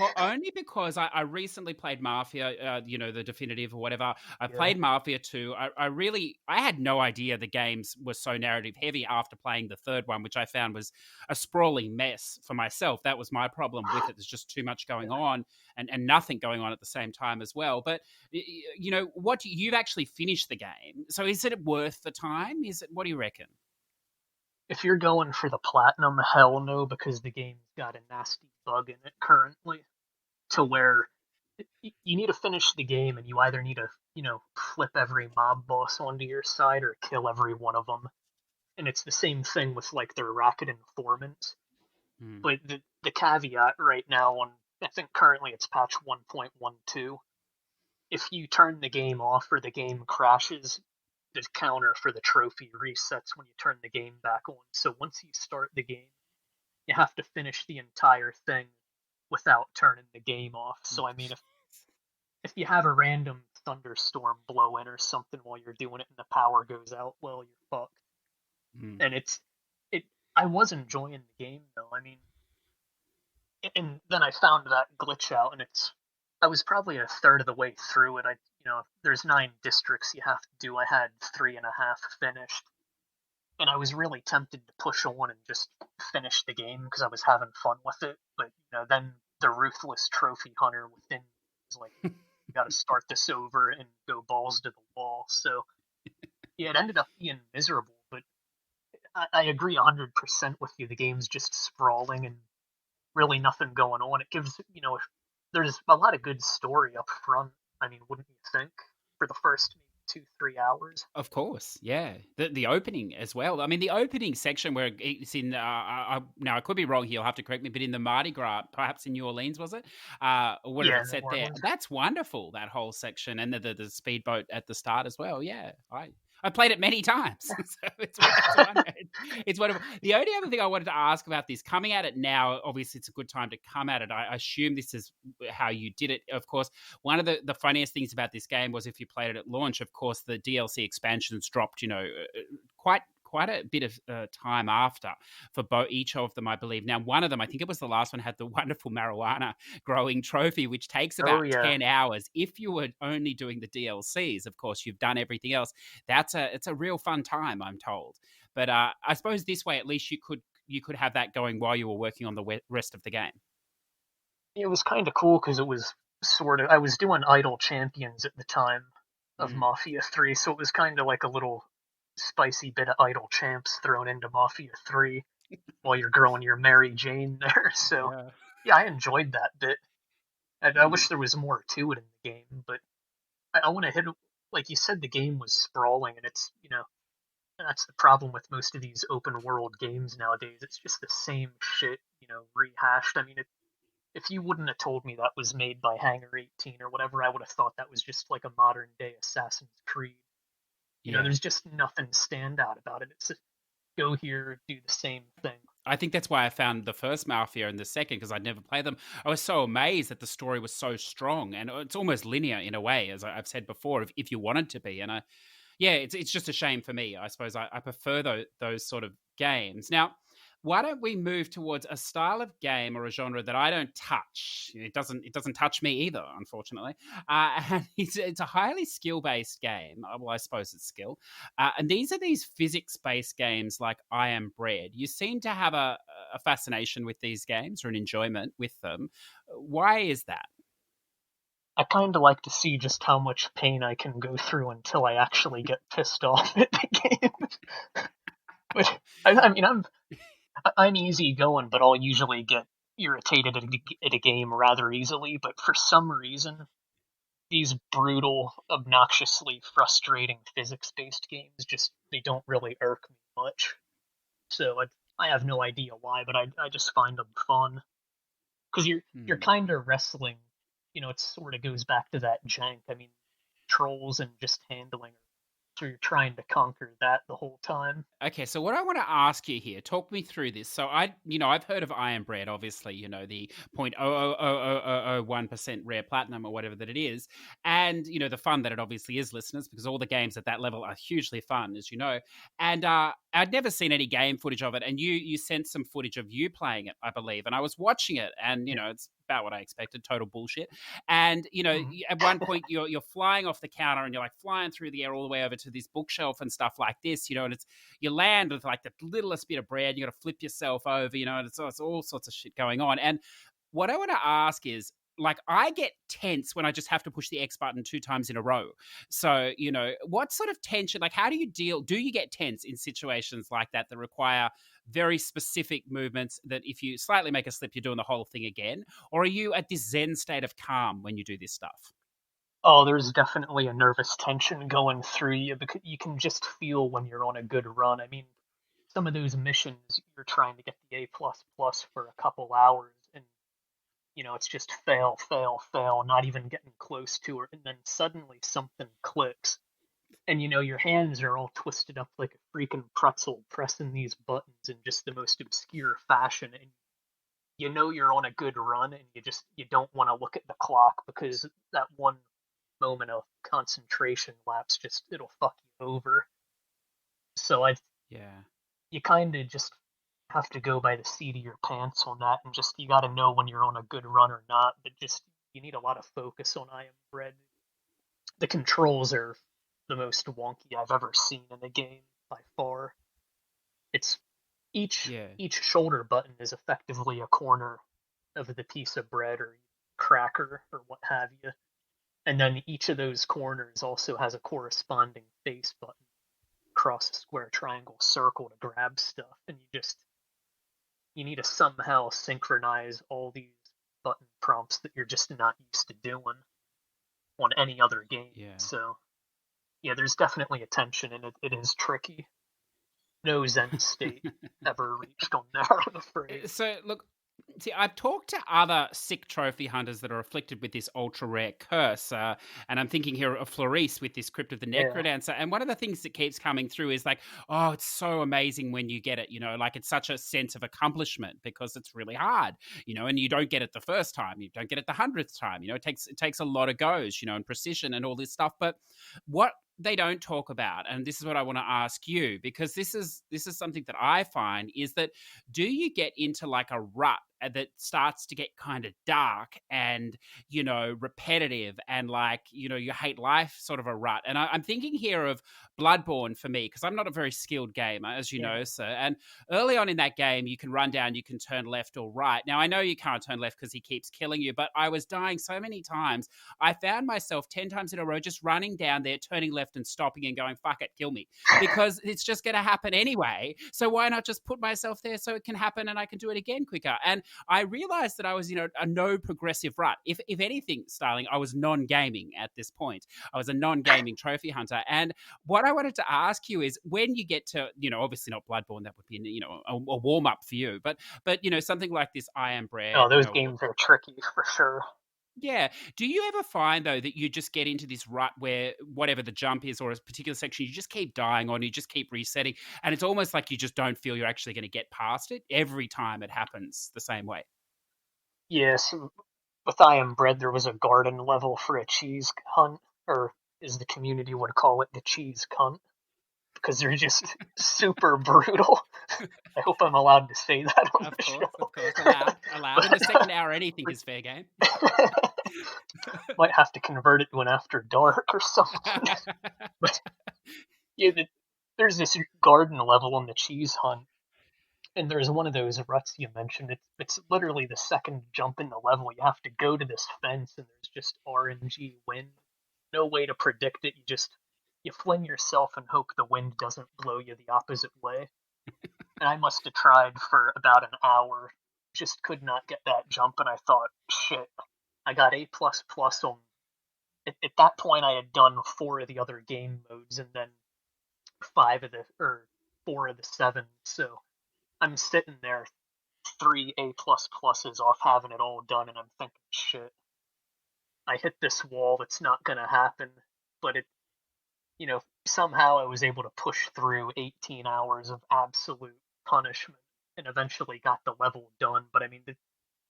up only because I recently played Mafia, the definitive or whatever. I Yeah. played Mafia 2. I had no idea the games were so narrative heavy after playing the third one, which I found was a sprawling mess for myself. That was my problem with it. There's just too much going on and nothing going on at the same time as well. But, you've actually finished the game. So is it worth the time? What do you reckon? If you're going for the platinum, hell no, because the game's got a nasty bug in it currently, to where you need to finish the game and you either need to, flip every mob boss onto your side or kill every one of them. And it's the same thing with like their racket informants. Hmm. But the caveat right now on, I think currently it's patch 1.12, if you turn the game off or the game crashes, the counter for the trophy resets when you turn the game back on. So once you start the game, you have to finish the entire thing without turning the game off. So I mean, if you have a random thunderstorm blow in or something while you're doing it and the power goes out, well, you're fucked. Hmm. And it. I was enjoying the game though. I mean, and then I found that glitch out, and I was probably a third of the way through it. There's 9 districts you have to do. I had 3.5 finished, and I was really tempted to push on and just finish the game because I was having fun with it. But then the ruthless trophy hunter within was like, "You got to start this over and go balls to the wall." So yeah, it ended up being miserable. But I agree 100% with you. The game's just sprawling and really nothing going on. It gives, there's a lot of good story up front. I mean, wouldn't you think, for the first maybe 2-3 hours? Of course, yeah. The opening as well. I mean, the opening section where it's in. Now I could be wrong here. You'll have to correct me. But in the Mardi Gras, perhaps in New Orleans, was it? Wherever Yeah, it's New set there. Orleans. That's wonderful. That whole section and the speedboat at the start as well. Yeah, I played it many times, so it's wonderful. The only other thing I wanted to ask about this, coming at it now, obviously it's a good time to come at it. I assume this is how you did it. Of course, one of the funniest things about this game was if you played it at launch, of course, the DLC expansions dropped, quite a bit of time after for each of them, I believe. Now, one of them, I think it was the last one, had the wonderful marijuana growing trophy, which takes Oh about yeah. 10 hours. If you were only doing the DLCs, of course, you've done everything else. It's a real fun time, I'm told. But I suppose this way, at least you could have that going while you were working on the rest of the game. It was kind of cool because it was I was doing Idle Champions at the time of Mm. Mafia 3, so it was kind of like a little spicy bit of Idle Champs thrown into Mafia 3 while you're growing your Mary Jane there. So Yeah. yeah, I enjoyed that bit. And I Hmm. wish there was more to it in the game, but I want to hit, like you said, the game was sprawling, and it's, that's the problem with most of these open world games nowadays. It's just the same shit, rehashed. I mean, if you wouldn't have told me that was made by Hangar 18 or whatever, I would have thought that was just like a modern day Assassin's Creed. Yeah. There's just nothing standout about it. It's just go here, do the same thing. I think that's why I found the first Mafia and the second, because I'd never played them. I was so amazed that the story was so strong, and it's almost linear in a way, as I've said before, if you wanted to be. And yeah, it's just a shame for me. I suppose I prefer those sort of games. Now, why don't we move towards a style of game or a genre that I don't touch? It doesn't touch me either, unfortunately. And it's a highly skill based game. Well, I suppose it's skill. And these are these physics based games like I Am Bread. You seem to have a fascination with these games or an enjoyment with them. Why is that? I kind of like to see just how much pain I can go through until I actually get pissed off at the game. But I mean, I'm easy going, but I'll usually get irritated at a game rather easily. But for some reason, these brutal, obnoxiously frustrating physics-based games just they don't really irk me much. So I have no idea why, but I just find them fun because you're Hmm. kind of wrestling. It sort of goes back to that jank. I mean, trolls and just handling. So you're trying to conquer that the whole time. Okay, so what I want to ask you here, talk me through this. So I've heard of Iron Bread, obviously, the 0.00001% rare platinum or whatever that it is, and the fun that it obviously is, listeners, because all the games at that level are hugely fun, as you know. And I'd never seen any game footage of it, and you sent some footage of you playing it, I believe, and I was watching it, and Yeah. it's about what I expected, total bullshit. And Mhm. at one point you're flying off the counter and you're like flying through the air all the way over to this bookshelf and stuff like this, and it's you land with like the littlest bit of bread. You got to flip yourself over, and it's all sorts of shit going on. And what I want to ask is, like, I get tense when I just have to push the X button 2 times in a row. So, what sort of tension, like, how do you do you get tense in situations like that require very specific movements that if you slightly make a slip, you're doing the whole thing again? Or are you at this Zen state of calm when you do this stuff? Oh, there's definitely a nervous tension going through you because you can just feel when you're on a good run. I mean, some of those missions you're trying to get the A plus plus for a couple hours, and it's just fail, fail, fail, not even getting close to her, and then suddenly something clicks, and your hands are all twisted up like a freaking pretzel pressing these buttons in just the most obscure fashion, and you're on a good run, and you don't want to look at the clock because that one moment of concentration lapse just it'll fuck you over. So I Yeah. you kind of just have to go by the seat of your pants on that, and just you got to know when you're on a good run or not. But just you need a lot of focus on I Am Bread. The controls are the most wonky I've ever seen in a game by far. It's each Yeah. each shoulder button is effectively a corner of the piece of bread or cracker or what have you. And then each of those corners also has a corresponding face button across a square triangle circle to grab stuff. And you need to somehow synchronize all these button prompts that you're just not used to doing on any other game. Yeah. So yeah, there's definitely a tension and it is tricky. No Zen state ever reached on there, I'm afraid. So look, See, I've talked to other sick trophy hunters that are afflicted with this ultra rare curse, and I'm thinking here of Florice with this Crypt of the Yeah, Necrodancer. And one of the things that keeps coming through is like, oh, it's so amazing when you get it. Like it's such a sense of accomplishment because it's really hard. And you don't get it the first time, you don't get it the 100th time. It takes a lot of goes, and precision and all this stuff. But what they don't talk about, and this is what I want to ask you, because this is something that I find is that do you get into like a rut that starts to get kind of dark and repetitive and like you hate life, sort of a rut? And I'm thinking here of Bloodborne for me, because I'm not a very skilled gamer, as you yeah. know, sir. And early on in that game you can run down, you can turn left or right. Now I know you can't turn left because he keeps killing you, but I was dying so many times. I found myself 10 times in a row just running down there, turning left and stopping and going, fuck it, kill me, because it's just going to happen anyway. So why not just put myself there so it can happen and I can do it again quicker? And I realized that I was, a no progressive rut. If anything, Styling, I was non-gaming at this point. I was a non-gaming trophy hunter. And what I wanted to ask you is, when you get to, obviously not Bloodborne, that would be, a warm-up for you, but something like this I Am Oh, Bread, those games are tricky for sure. yeah. Do you ever find, though, that you just get into this rut where whatever the jump is or a particular section, you just keep dying on, you just keep resetting, and it's almost like you just don't feel you're actually going to get past it every time it happens the same way? Yes, with I Am Bread, there was a garden level for a cheese hunt, or as the community would call it, the cheese cunt, because they're just super brutal. I hope I'm allowed to say that on Of the show. course, allowed. In the second hour, anything is fair game. Might have to convert it to an after dark or something. But yeah, there's this garden level on the cheese hunt, and there's one of those ruts you mentioned. It's literally the second jump in the level. You have to go to this fence, and there's just RNG wind. No way to predict it. You fling yourself and hope the wind doesn't blow you the opposite way. And I must have tried for about an hour, just could not get that jump, and I thought, shit, I got A plus plus on. At that point, I had done 4 of the other game modes, and then 4 of the 7. So I'm sitting there, 3 A plus pluses off having it all done, and I'm thinking, shit, I hit this wall. It's not gonna happen. But somehow I was able to push through 18 hours of absolute punishment and eventually got the level done. But I mean,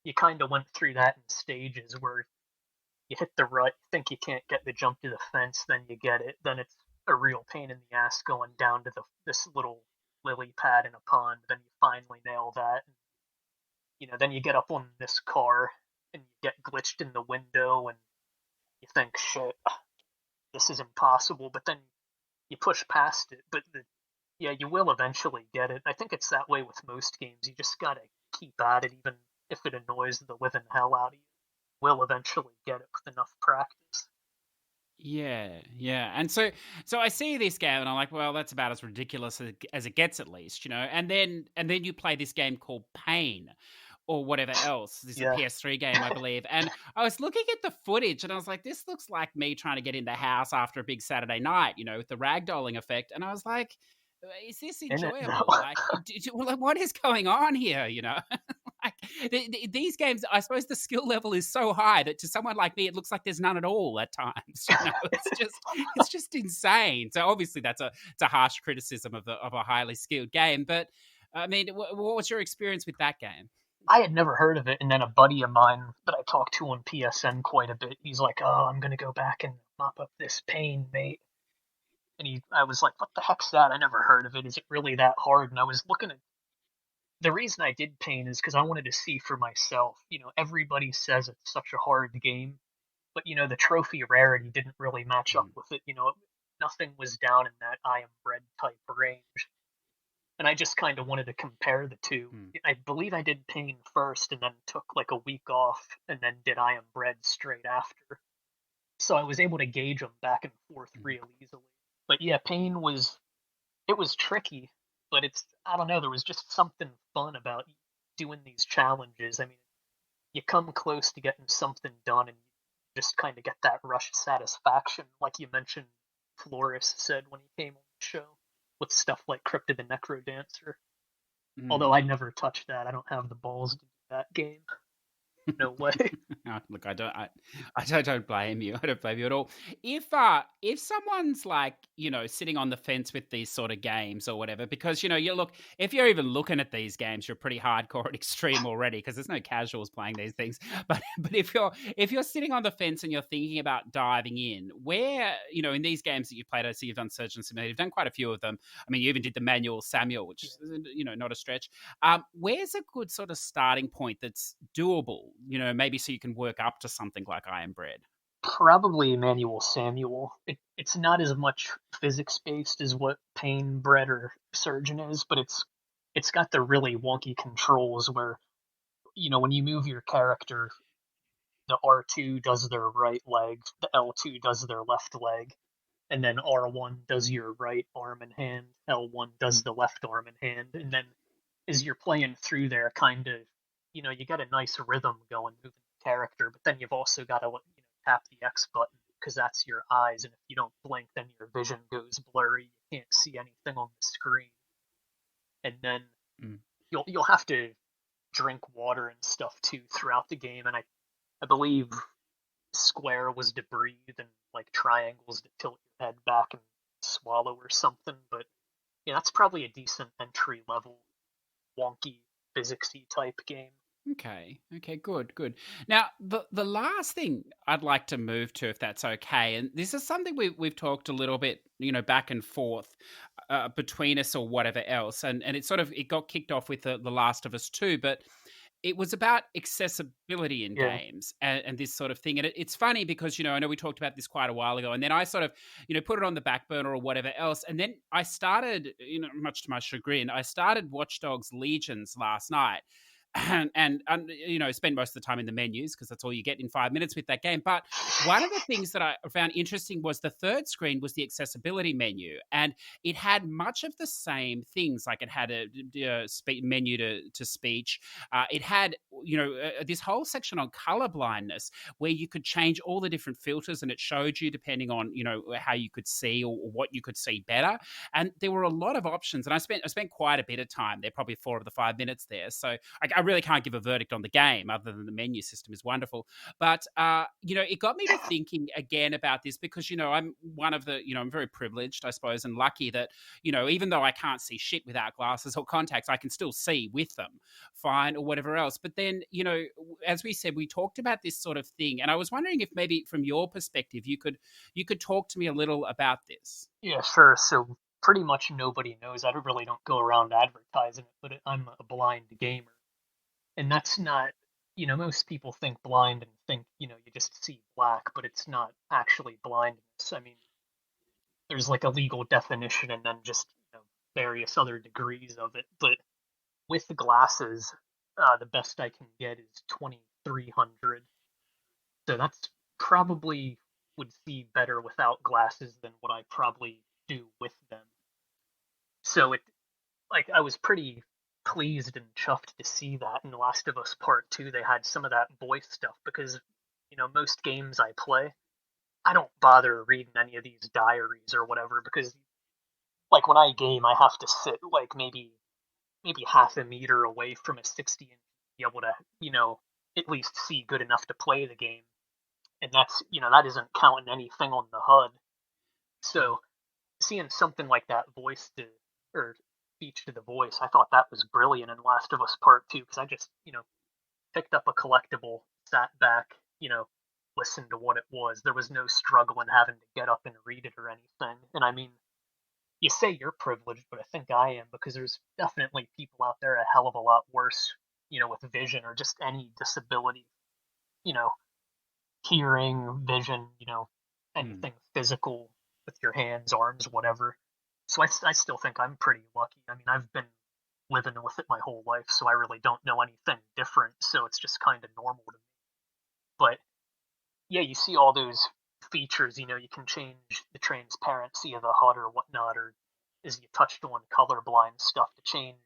you kind of went through that in stages where you hit the rut, think you can't get the jump to the fence, then you get it. Then it's a real pain in the ass going down to this little lily pad in a pond. Then you finally nail that. And, then you get up on this car and you get glitched in the window and you think, shit, this is impossible. But then you push past it. But yeah, you will eventually get it. I think it's that way with most games. You just gotta keep at it, even if it annoys the living hell out of you. Will eventually get it with enough practice. Yeah. And so I see this game and I'm like, well, that's about as ridiculous as it gets, at least. And then you play this game called Pain or whatever else. This is a Yeah, PS3 game, I believe. And I was looking at the footage and I was like, this looks like me trying to get in the house after a big Saturday night, with the ragdolling effect. And I was like, is this in it though. enjoyable? Like, like, what is going on here? Like these games, I suppose the skill level is so high that to someone like me, it looks like there's none at all at times. It's just insane. So obviously it's a harsh criticism of a highly skilled game. But I mean, what was your experience with that game? I had never heard of it, and then a buddy of mine that I talked to on PSN quite a bit, he's like, "Oh, I'm gonna go back and mop up this Pain, mate." And I was like, "What the heck's that? I never heard of it. Is it really that hard?" And I was looking at the reason I did Pain is because I wanted to see for myself. Everybody says it's such a hard game, but the trophy rarity didn't really match up Mm, with it. Nothing was down in that I am bread type range, and I just kind of wanted to compare the two. mm, I believe I did Pain first, and then took like a week off, and then did I am bread straight after. So I was able to gauge them back and forth mm. real easily. But yeah, Pain was tricky, but I don't know, there was just something fun about doing these challenges. I mean, you come close to getting something done and you just kind of get that rush satisfaction, like you mentioned Flores said when he came on the show with stuff like Crypt of the Necrodancer. Although I never touched that. I don't have the balls to do that game. No way. No, look, I don't blame you. I don't blame you at all. If someone's like, sitting on the fence with these sort of games or whatever, because you look, if you're even looking at these games, you're pretty hardcore and extreme already, because there's no casuals playing these things. But if you're sitting on the fence and you're thinking about diving in, where, in these games that you've played, I see you've done Surgeon Simulator, you've done quite a few of them. I mean, you even did the manual Samuel, which is, not a stretch. Where's a good sort of starting point that's doable? Maybe so you can work up to something like I Am Bread. Probably Manual Samuel. It's not as much physics based as what Pain, Bread, or Surgeon is, but it's got the really wonky controls where when you move your character, the R2 does their right leg, the L2 does their left leg, and then R1 does your right arm and hand, L1 does the left arm and hand, and then as you're playing through there, kind of, you got a nice rhythm going, moving the character, but then you've also got to tap the X button because that's your eyes, and if you don't blink, then your vision goes blurry. You can't see anything on the screen, and then Mm. you'll have to drink water and stuff too throughout the game, and I believe square was to breathe, and like triangles to tilt your head back and swallow or something. But yeah, that's probably a decent entry level wonky physicsy type game. Okay. Okay. Good. Good. Now, the last thing I'd like to move to, if that's okay, and this is something we've talked a little bit, back and forth between us or whatever else, and it got kicked off with the Last of Us 2, but it was about accessibility in Yeah, games and this sort of thing. And it's funny because, I know we talked about this quite a while ago, and then I sort of, put it on the back burner or whatever else. And then I started, much to my chagrin, I started Watch Dogs Legions last night. And spend most of the time in the menus because that's all you get in 5 minutes with that game. But one of the things that I found interesting was the third screen was the accessibility menu, and it had much of the same things. Like it had a menu to speech. It had this whole section on color blindness where you could change all the different filters, and it showed you depending on how you could see or what you could see better. And there were a lot of options, and I spent quite a bit of time there, probably 4 of the 5 minutes there. So I really can't give a verdict on the game other than the menu system is wonderful. But, it got me to thinking again about this because, I'm one of the, I'm very privileged, I suppose, and lucky that, even though I can't see shit without glasses or contacts, I can still see with them fine or whatever else. But then, as we said, we talked about this sort of thing. And I was wondering if maybe from your perspective, you could talk to me a little about this. yeah, sure. So pretty much nobody knows. I really don't go around advertising it, but I'm a blind gamer, and that's not. Most people think blind and think you just see black, but it's not actually blindness. I mean, there's like a legal definition and then just various other degrees of it. But with the glasses, the best I can get is 2300. So that's probably would see better without glasses than what I probably do with them. So I was pretty pleased and chuffed to see that in The Last of Us Part 2 they had some of that voice stuff because most games I play I don't bother reading any of these diaries or whatever because like when I game I have to sit like maybe half a meter away from a 60 and be able to at least see good enough to play the game, and that's that isn't counting anything on the HUD. So seeing something like that voice to or speech to the voice, I thought that was brilliant in Last of Us Part 2 because I just picked up a collectible, sat back, listened to what it was. There was no struggle in having to get up and read it or anything. And I mean, you say you're privileged, but I think I am because there's definitely people out there a hell of a lot worse, with vision or just any disability, you know, hearing, vision, Hmm. anything physical with your hands, arms, whatever. So I still think I'm pretty lucky. I mean, I've been living with it my whole life, so I really don't know anything different. So it's just kind of normal to me. But yeah, you see all those features. You can change the transparency of the HUD or whatnot, or as you touched on colorblind stuff to change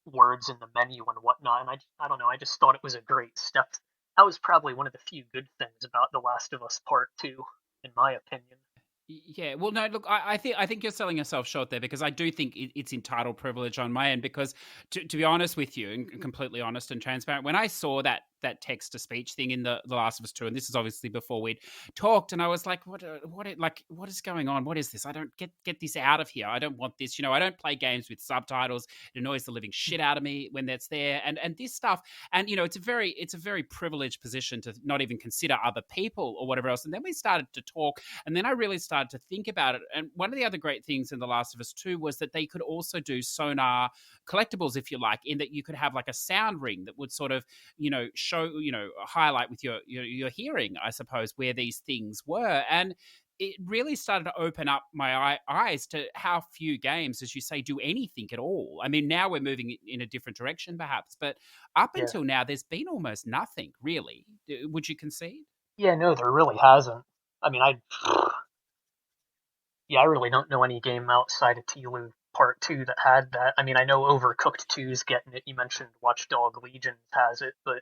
words in the menu and whatnot. And I don't know. I just thought it was a great step. That was probably one of the few good things about The Last of Us Part 2, in my opinion. Yeah, well, no, look, I think you're selling yourself short there because I do think it's entitled privilege on my end. Because to be honest with you, and completely honest and transparent, when I saw that text to speech thing in the Last of Us 2, and this is obviously before we'd talked, and I was like, what is going on? What is this? I don't get this out of here. I don't want this. I don't play games with subtitles. It annoys the living shit out of me when that's there, and this stuff. And it's a very privileged position to not even consider other people or whatever else. And then we started to talk, and then I really started to think about it. And one of the other great things in The Last of Us 2 was that they could also do sonar collectibles, if you like, in that you could have like a sound ring that would sort of, show, highlight with your hearing, I suppose, where these things were. And it really started to open up my eyes to how few games, as you say, do anything at all. I mean, now we're moving in a different direction, perhaps, but up Yeah. until now, there's been almost nothing, really. Would you concede? Yeah, no, there really hasn't. I mean, I really don't know any game outside of Tilu Part 2 that had that. I mean, I know Overcooked 2's getting it. You mentioned Watchdog Legion has it, but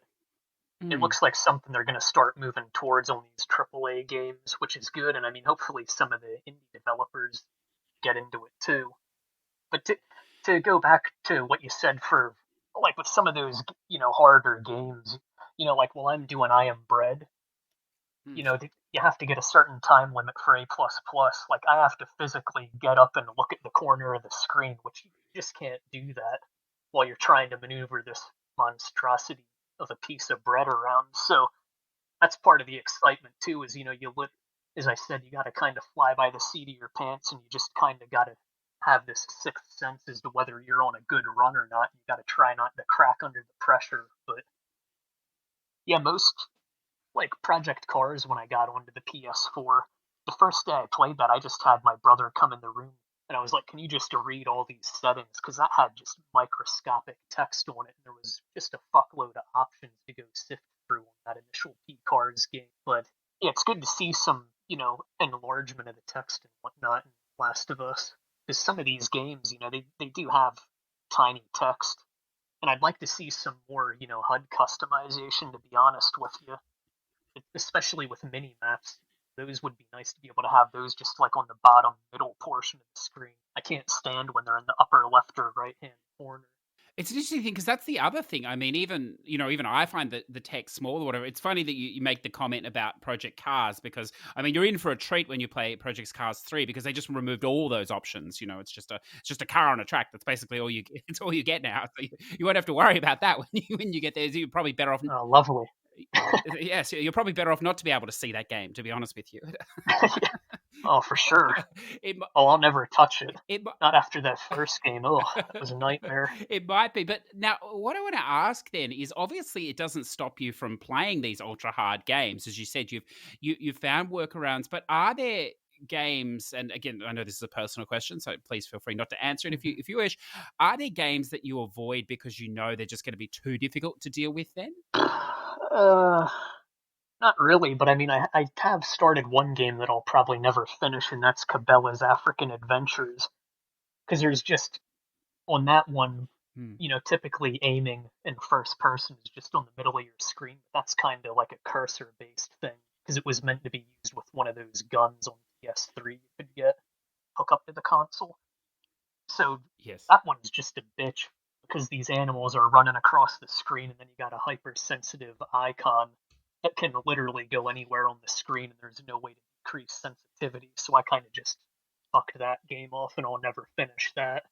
it Mm. looks like something they're going to start moving towards on these AAA games, which is good. And I mean, hopefully some of the indie developers get into it too. But to go back to what you said for like with some of those harder games, like while I'm doing I Am Bread, Mm. you have to get a certain time limit for A++. Like I have to physically get up and look at the corner of the screen, which you just can't do that while you're trying to maneuver this monstrosity of a piece of bread around. So that's part of the excitement too. Is as I said, you got to kind of fly by the seat of your pants, and you just kind of got to have this sixth sense as to whether you're on a good run or not. You got to try not to crack under the pressure. But yeah, most like Project Cars when I got onto the PS4. The first day I played that, I just had my brother come in the room and I was like, "Can you just read all these settings?" Because that had just microscopic text on it, and there was just a fuckload of options to go sift through on that initial P Cars game. But yeah, it's good to see some enlargement of the text and whatnot in Last of Us. Because some of these games, they do have tiny text, and I'd like to see some more HUD customization. To be honest with you, especially with mini maps. Those would be nice to be able to have those just like on the bottom middle portion of the screen. I can't stand when they're in the upper left or right hand corner. It's an interesting thing because that's the other thing. I mean, even I find that the text small or whatever. It's funny that you make the comment about Project Cars because I mean you're in for a treat when you play Project Cars 3 because they just removed all those options. It's just a car on a track. That's basically all you it's all you get now. So you won't have to worry about that when you get there. You're probably better off. Lovely. Yes, you're probably better off not to be able to see that game. To be honest with you, Oh, for sure. it, Oh, I'll never touch it. it, Not after that first game. Oh, that was a nightmare. it might be, but now what I want to ask then is obviously it doesn't stop you from playing these ultra hard games. As you said, you've found workarounds, but are there games, and again I know this is a personal question, so please feel free not to answer it if you Mhm. if you wish. Are there games that you avoid because you know they're just going to be too difficult to deal with then? Uh, Not really, but I mean, I have started one game that I'll probably never finish, and that's Cabela's African Adventures. Because there's just on that one, Hmm. typically aiming in first person is just on the middle of your screen. That's kind of like a cursor based thing because it was meant to be used with one of those guns on PS3 you could get hook up to the console. So Yes. that one's just a bitch because these animals are running across the screen and then you got a hypersensitive icon that can literally go anywhere on the screen and there's no way to decrease sensitivity. So I kind of just fucked that game off and I'll never finish that,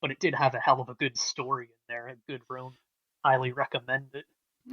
but it did have a hell of a good story in there, a good room. Highly recommend it.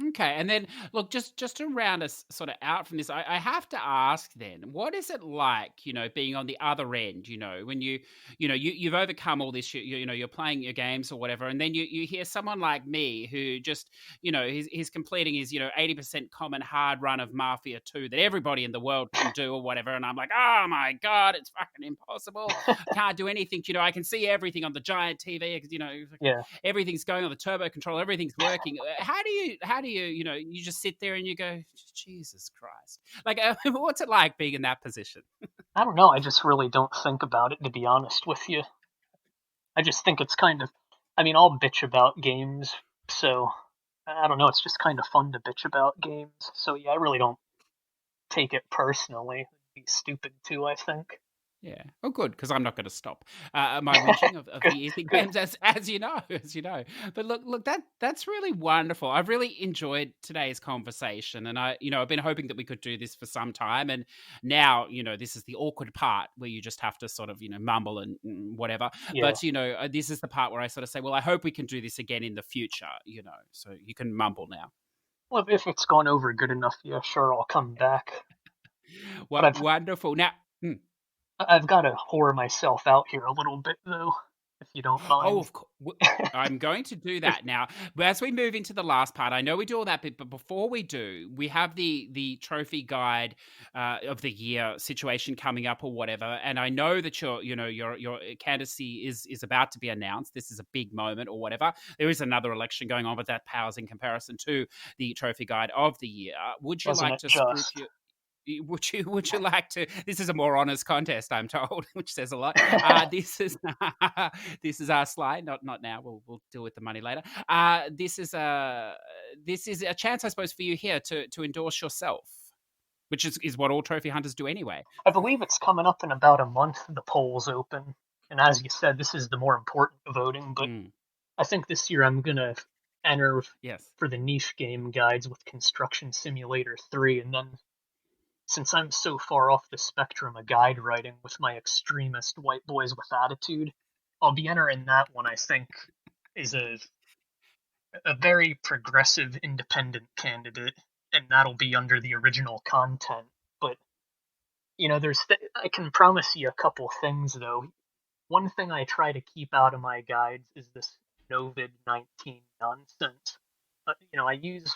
Okay, and then look, just to round us sort of out from this, I have to ask then, what is it like, being on the other end, when you've overcome all this, you're playing your games or whatever, and then you hear someone like me who just, he's completing his, 80% common hard run of Mafia 2 that everybody in the world can do or whatever, and I'm like, oh my God, it's fucking impossible. I can't do anything, I can see everything on the giant TV, because, Yeah. everything's going on the turbo control, everything's working. How do you you just sit there and you go, Jesus Christ, like what's it like being in that position? I don't know. I just really don't think about it, to be honest with you. I just think it's kind of, I mean, I'll bitch about games, so I don't know. It's just kind of fun to bitch about games. So yeah, I really don't take it personally. It'd be stupid too, I think. Yeah. Oh, good, because I'm not going to stop my whinging of Good, the easy good. games, as you know, as you know. But look, that's really wonderful. I've really enjoyed today's conversation, and I've been hoping that we could do this for some time, and now, this is the awkward part where you just have to sort of, mumble and whatever. Yeah. But this is the part where I sort of say, well, I hope we can do this again in the future. So you can mumble now. Well, if it's gone over good enough, yeah, sure, I'll come back. But Wonderful. Now. hmm, I've got to whore myself out here a little bit though, if you don't Oh, mind. of course. I'm going to do that now. But as we move into the last part, I know we do all that bit, but before we do, we have the trophy guide of the year situation coming up or whatever. And I know that your candidacy is about to be announced. This is a big moment or whatever. There is another election going on, but that pales in comparison to the trophy guide of the year. Would you Doesn't like it to spruik just? your would you like to? This is a more honest contest, I'm told, which says a lot. This is this is our slide. Not now. We'll deal with the money later. This is a chance, I suppose, for you here to endorse yourself, which is what all trophy hunters do anyway. I believe it's coming up in about a month. The polls open, and as you said, this is the more important voting. But Mm, I think this year I'm gonna enter yes. for the niche game guides with Construction Simulator 3, and then since I'm so far off the spectrum of guide writing with my extremist white boys with attitude, I'll be entering that one. I think is a very progressive independent candidate, and that'll be under the original content. But I can promise you a couple things though. One thing I try to keep out of my guides is this COVID-19 nonsense. I use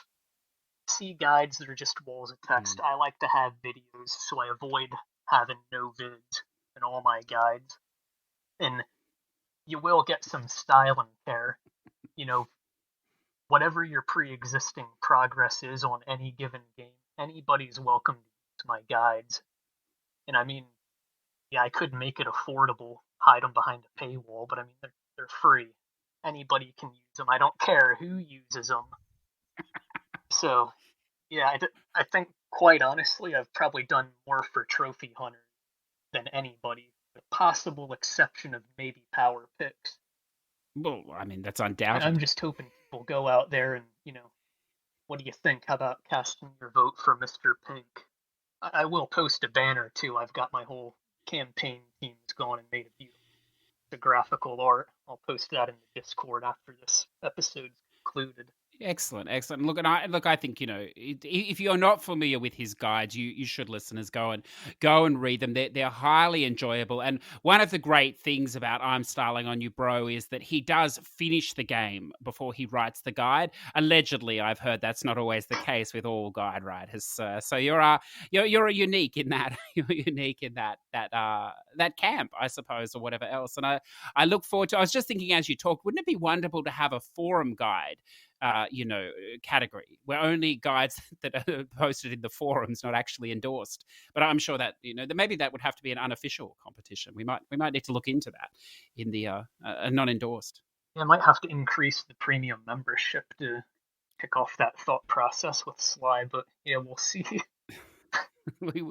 see guides that are just walls of text. Mm. I like to have videos, so I avoid having no vids in all my guides. And you will get some styling there. You know, whatever your pre-existing progress is on any given game, anybody's welcome to use my guides. And I mean, yeah, I could make it affordable, hide them behind a paywall, but I mean, they're free. Anybody can use them. I don't care who uses them. So, yeah, I think, quite honestly, I've probably done more for trophy hunters than anybody, with the possible exception of maybe power picks. Well, I mean, that's And I'm undoubted. just hoping people go out there and, what do you think? How about casting your vote for Mr. Pink? I will post a banner too. I've got my whole campaign teams gone and made a beautiful the graphical art. I'll post that in the Discord after this episode's concluded. Excellent, excellent. Look, I think if you're not familiar with his guides, you should, listeners, go and read them. They're highly enjoyable. And one of the great things about I'm Styling on You, Bro, is that he does finish the game before he writes the guide. Allegedly, I've heard that's not always the case with all guide writers. So you're a unique in that. You're unique in that camp, I suppose, or whatever else. And I look forward to. I was just thinking as you talk, wouldn't it be wonderful to have a forum guide? Category where only guides that are posted in the forums, not actually endorsed. But I'm sure that that maybe that would have to be an unofficial competition. We might need to look into that in the non-endorsed. Yeah, I might have to increase the premium membership to kick off that thought process with Sly, but yeah, we'll see. we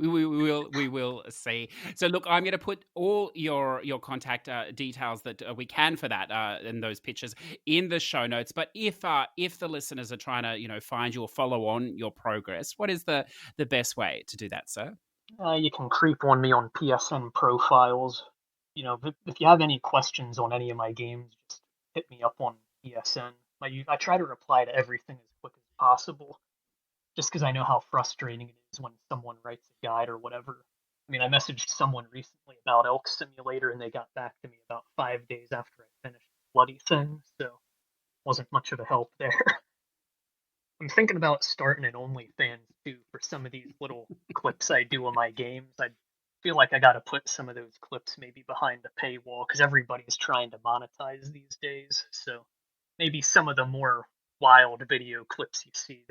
will see. So look, I'm going to put all your contact details that we can for that and those pictures in the show notes. But if the listeners are trying to find you or follow on your progress, what is the best way to do that, sir? You can creep on me on PSN profiles. If you have any questions on any of my games, just hit me up on PSN. I try to reply to everything as quick as possible, just because I know how frustrating it is when someone writes a guide or whatever. I mean, I messaged someone recently about Elk Simulator, and they got back to me about 5 days after I finished the bloody thing, so wasn't much of a help there. I'm thinking about starting an OnlyFans too for some of these little clips I do of my games. I feel like I got to put some of those clips maybe behind the paywall because everybody's trying to monetize these days. So maybe some of the more wild video clips you see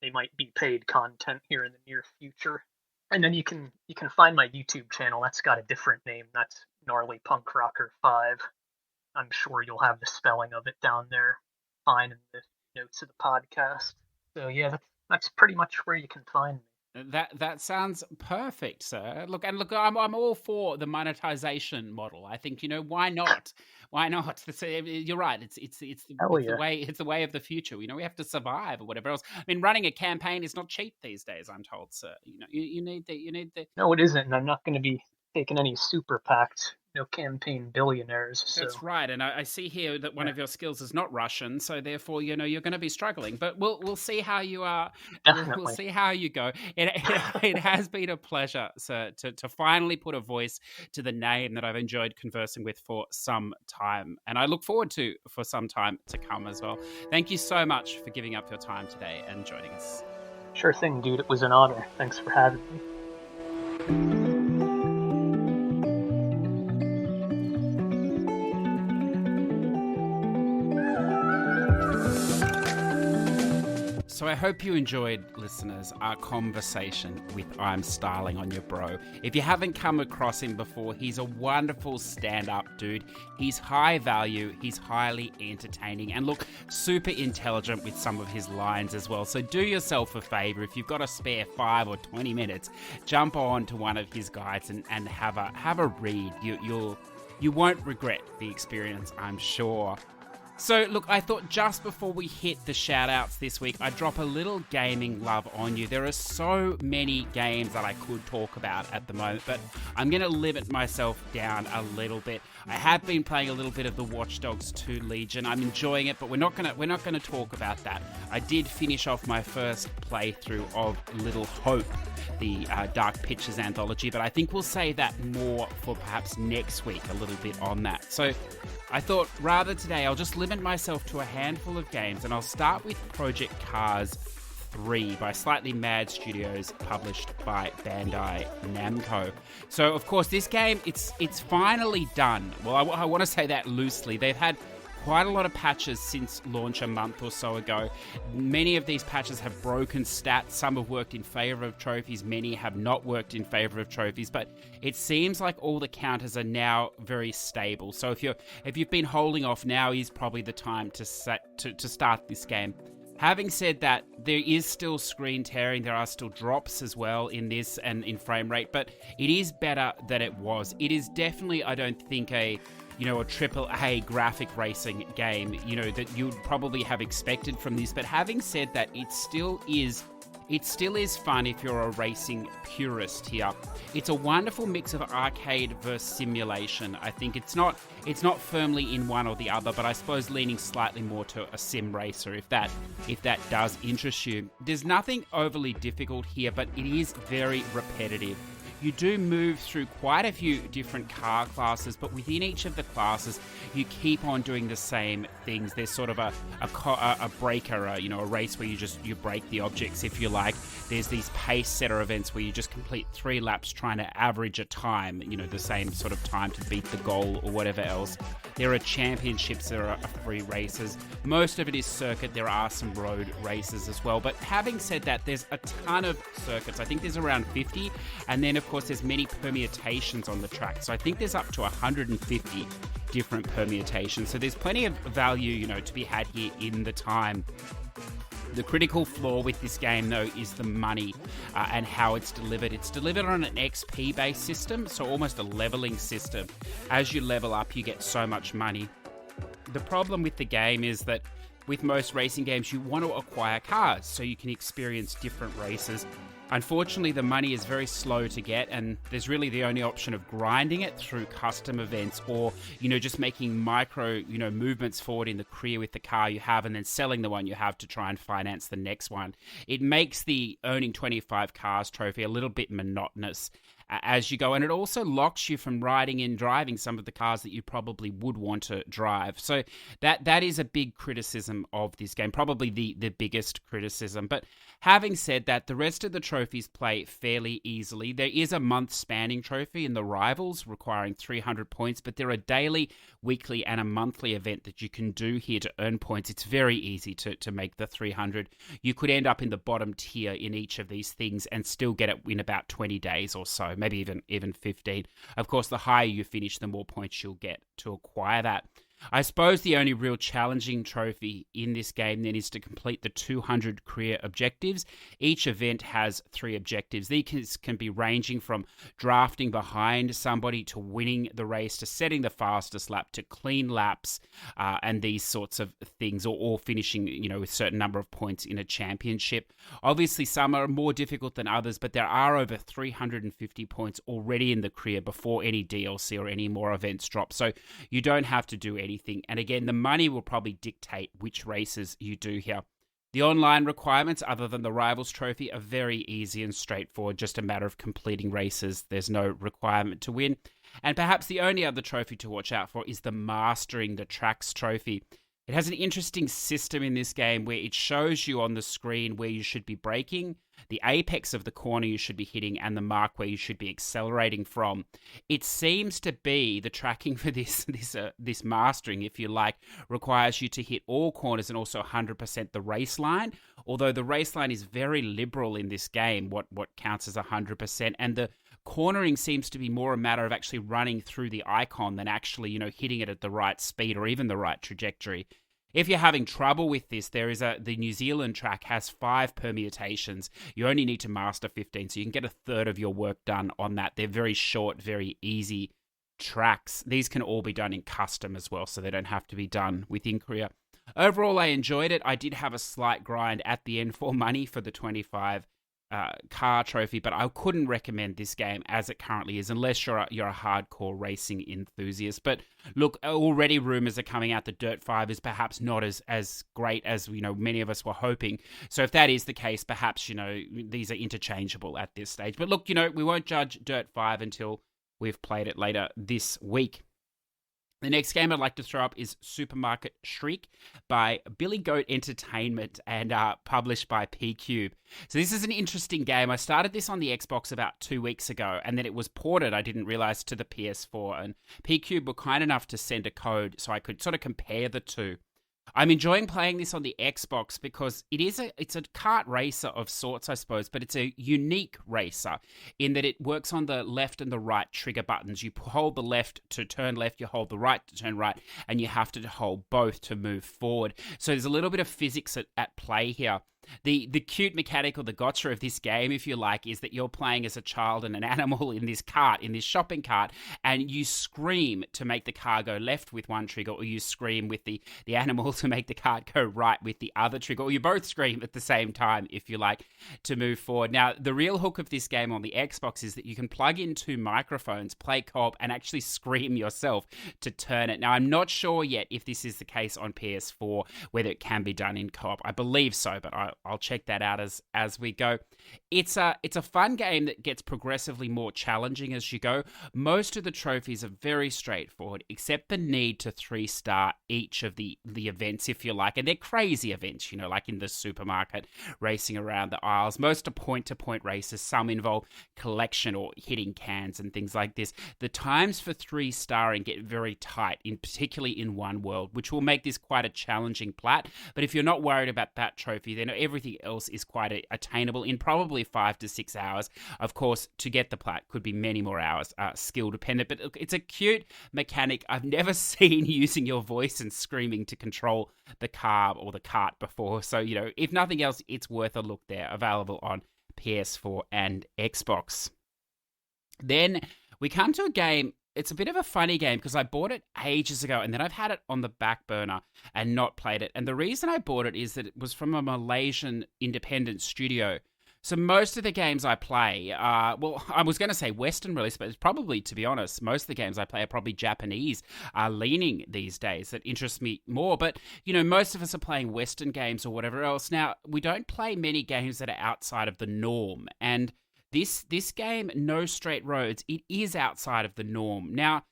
they might be paid content here in the near future. And then you can find my YouTube channel. That's got a different name. That's Gnarly Punk Rocker 5. I'm sure you'll have the spelling of it down there fine in the notes of the podcast. So yeah, that's pretty much where you can find me. That sounds perfect, sir. Look, I'm all for the monetization model. I think, why not? Why not? You're right. Hell it's the yeah. way it's the way of the future. We have to survive or whatever else. I mean, running a campaign is not cheap these days, I'm told, sir. You need the No, it isn't, and I'm not going to be taking any super PACs, no campaign billionaires. That's So right, and I see here that one yeah, of your skills is not Russian, so therefore, you're going to be struggling. But we'll see how you are. We'll definitely. see how you go. It has been a pleasure, sir, to finally put a voice to the name that I've enjoyed conversing with for some time, and I look forward to for some time to come as well. Thank you so much for giving up your time today and joining us. Sure thing, dude. It was an honor. Thanks for having me. So I hope you enjoyed, listeners, our conversation with ImStylinOnYaBro. If you haven't come across him before, he's a wonderful stand-up dude. He's high value, he's highly entertaining, and look, super intelligent with some of his lines as well. So do yourself a favor, if you've got a spare 5 or 20 minutes, jump on to one of his guides and have a read. You won't regret the experience, I'm sure. So, look, I thought just before we hit the shout-outs this week, I'd drop a little gaming love on you. There are so many games that I could talk about at the moment, but I'm going to limit myself down a little bit. I have been playing a little bit of the Watch Dogs 2 Legion. I'm enjoying it, but we're not going to talk about that. I did finish off my first playthrough of Little Hope, the Dark Pictures anthology, but I think we'll save that more for perhaps next week, a little bit on that. So I thought rather today I'll just limit myself to a handful of games, and I'll start with Project Cars 3 by Slightly Mad Studios, published by Bandai Namco. So, of course, this game, it's finally done. Well, I want to say that loosely. They've had quite a lot of patches since launch a month or so ago. Many of these patches have broken stats. Some have worked in favor of trophies. Many have not worked in favor of trophies. But it seems like all the counters are now very stable. So if you've been holding off, now is probably the time to start this game. Having said that, there is still screen tearing. There are still drops as well in this and in frame rate, but it is better than it was. It is definitely, I don't think, a triple A graphic racing game, that you'd probably have expected from this. But having said that, it still is fun if you're a racing purist here. It's a wonderful mix of arcade versus simulation. I think it's not firmly in one or the other, but I suppose leaning slightly more to a sim racer if that does interest you. There's nothing overly difficult here, but it is very repetitive. You do move through quite a few different car classes, but within each of the classes, you keep on doing the same things. There's sort of a breaker, a race where you break the objects, if you like. There's these pace setter events where you just complete 3 laps trying to average a time, the same sort of time to beat the goal or whatever else. There are championships, there are free races. Most of it is circuit. There are some road races as well. But having said that, there's a ton of circuits. I think there's around 50, and then of course there's many permutations on the track. So I think there's up to 150 different permutations. So there's plenty of value, to be had here in the time. The critical flaw with this game, though, is the money and how it's delivered. It's delivered on an XP-based system, so almost a leveling system. As you level up, you get so much money. The problem with the game is that with most racing games, you want to acquire cars so you can experience different races. Unfortunately, the money is very slow to get, and there's really the only option of grinding it through custom events or, just making micro, movements forward in the career with the car you have and then selling the one you have to try and finance the next one. It makes the owning 25 cars trophy a little bit monotonous as you go, and it also locks you from riding and driving some of the cars that you probably would want to drive. So that is a big criticism of this game, probably the biggest criticism. But having said that, the rest of the trophies play fairly easily. There is a month-spanning trophy in the Rivals requiring 300 points, but there are daily, weekly, and a monthly event that you can do here to earn points. It's very easy to make the 300. You could end up in the bottom tier in each of these things and still get it in about 20 days or so, maybe even 15. Of course, the higher you finish, the more points you'll get to acquire that. I suppose the only real challenging trophy in this game then is to complete the 200 career objectives. Each event has 3 objectives. These can be ranging from drafting behind somebody to winning the race to setting the fastest lap to clean laps and these sorts of things, or finishing, with a certain number of points in a championship. Obviously, some are more difficult than others, but there are over 350 points already in the career before any DLC or any more events drop. So you don't have to do anything. And again, the money will probably dictate which races you do here. The online requirements, other than the Rivals Trophy, are very easy and straightforward, just a matter of completing races. There's no requirement to win. And perhaps the only other trophy to watch out for is the Mastering the Tracks Trophy. It has an interesting system in this game where it shows you on the screen where you should be braking, the apex of the corner you should be hitting, and the mark where you should be accelerating from. It seems to be the tracking for this mastering, if you like, requires you to hit all corners and also 100% the race line, although the race line is very liberal in this game, what counts as 100%, and the cornering seems to be more a matter of actually running through the icon than actually, hitting it at the right speed or even the right trajectory. If you're having trouble with this, the New Zealand track has 5 permutations. You only need to master 15, so you can get a third of your work done on that. They're very short, very easy tracks. These can all be done in custom as well, so they don't have to be done within Korea. Overall, I enjoyed it. I did have a slight grind at the end for money for the 25 car trophy, but I couldn't recommend this game as it currently is unless you're a hardcore racing enthusiast. But look, already rumors are coming out that Dirt 5 is perhaps not as great as many of us were hoping. So if that is the case, perhaps these are interchangeable at this stage. But look, we won't judge Dirt 5 until we've played it later this week. The next game I'd like to throw up is Supermarket Shriek by Billy Goat Entertainment and published by P-Cube. So this is an interesting game. I started this on the Xbox about 2 weeks ago, and then it was ported, I didn't realize, to the PS4. And P-Cube were kind enough to send a code so I could sort of compare the two. I'm enjoying playing this on the Xbox because it's a kart racer of sorts, I suppose, but it's a unique racer in that it works on the left and the right trigger buttons. You hold the left to turn left, you hold the right to turn right, and you have to hold both to move forward. So there's a little bit of physics at play here. The cute mechanic or the gotcha of this game, if you like, is that you're playing as a child and an animal in this cart, in this shopping cart, and you scream to make the car go left with one trigger, or you scream with the animal to make the cart go right with the other trigger, or you both scream at the same time, if you like, to move forward. Now, the real hook of this game on the Xbox is that you can plug in 2 microphones, play co-op, and actually scream yourself to turn it. Now, I'm not sure yet if this is the case on PS4, whether it can be done in co-op. I believe so, but I'll check that out as we go. It's a fun game that gets progressively more challenging as you go. Most of the trophies are very straightforward, except the need to 3-star each of the events, if you like. And they're crazy events, like in the supermarket, racing around the aisles. Most are point-to-point races. Some involve collection or hitting cans and things like this. The times for 3-starring get very tight, particularly in one world, which will make this quite a challenging plat. But if you're not worried about that trophy, then everything else is quite attainable in probably 5 to 6 hours. Of course, to get the plat could be many more hours, skill dependent, but it's a cute mechanic. I've never seen using your voice and screaming to control the car or the cart before. So, if nothing else, it's worth a look there. Available on PS4 and Xbox. Then we come to a game. It's a bit of a funny game because I bought it ages ago and then I've had it on the back burner and not played it. And the reason I bought it is that it was from a Malaysian independent studio. So most of the games I play, I was going to say Western release, but it's probably, to be honest, most of the games I play are probably Japanese leaning these days that interest me more. But, most of us are playing Western games or whatever else. Now, we don't play many games that are outside of the norm. And this game, No Straight Roads, it is outside of the norm. Now,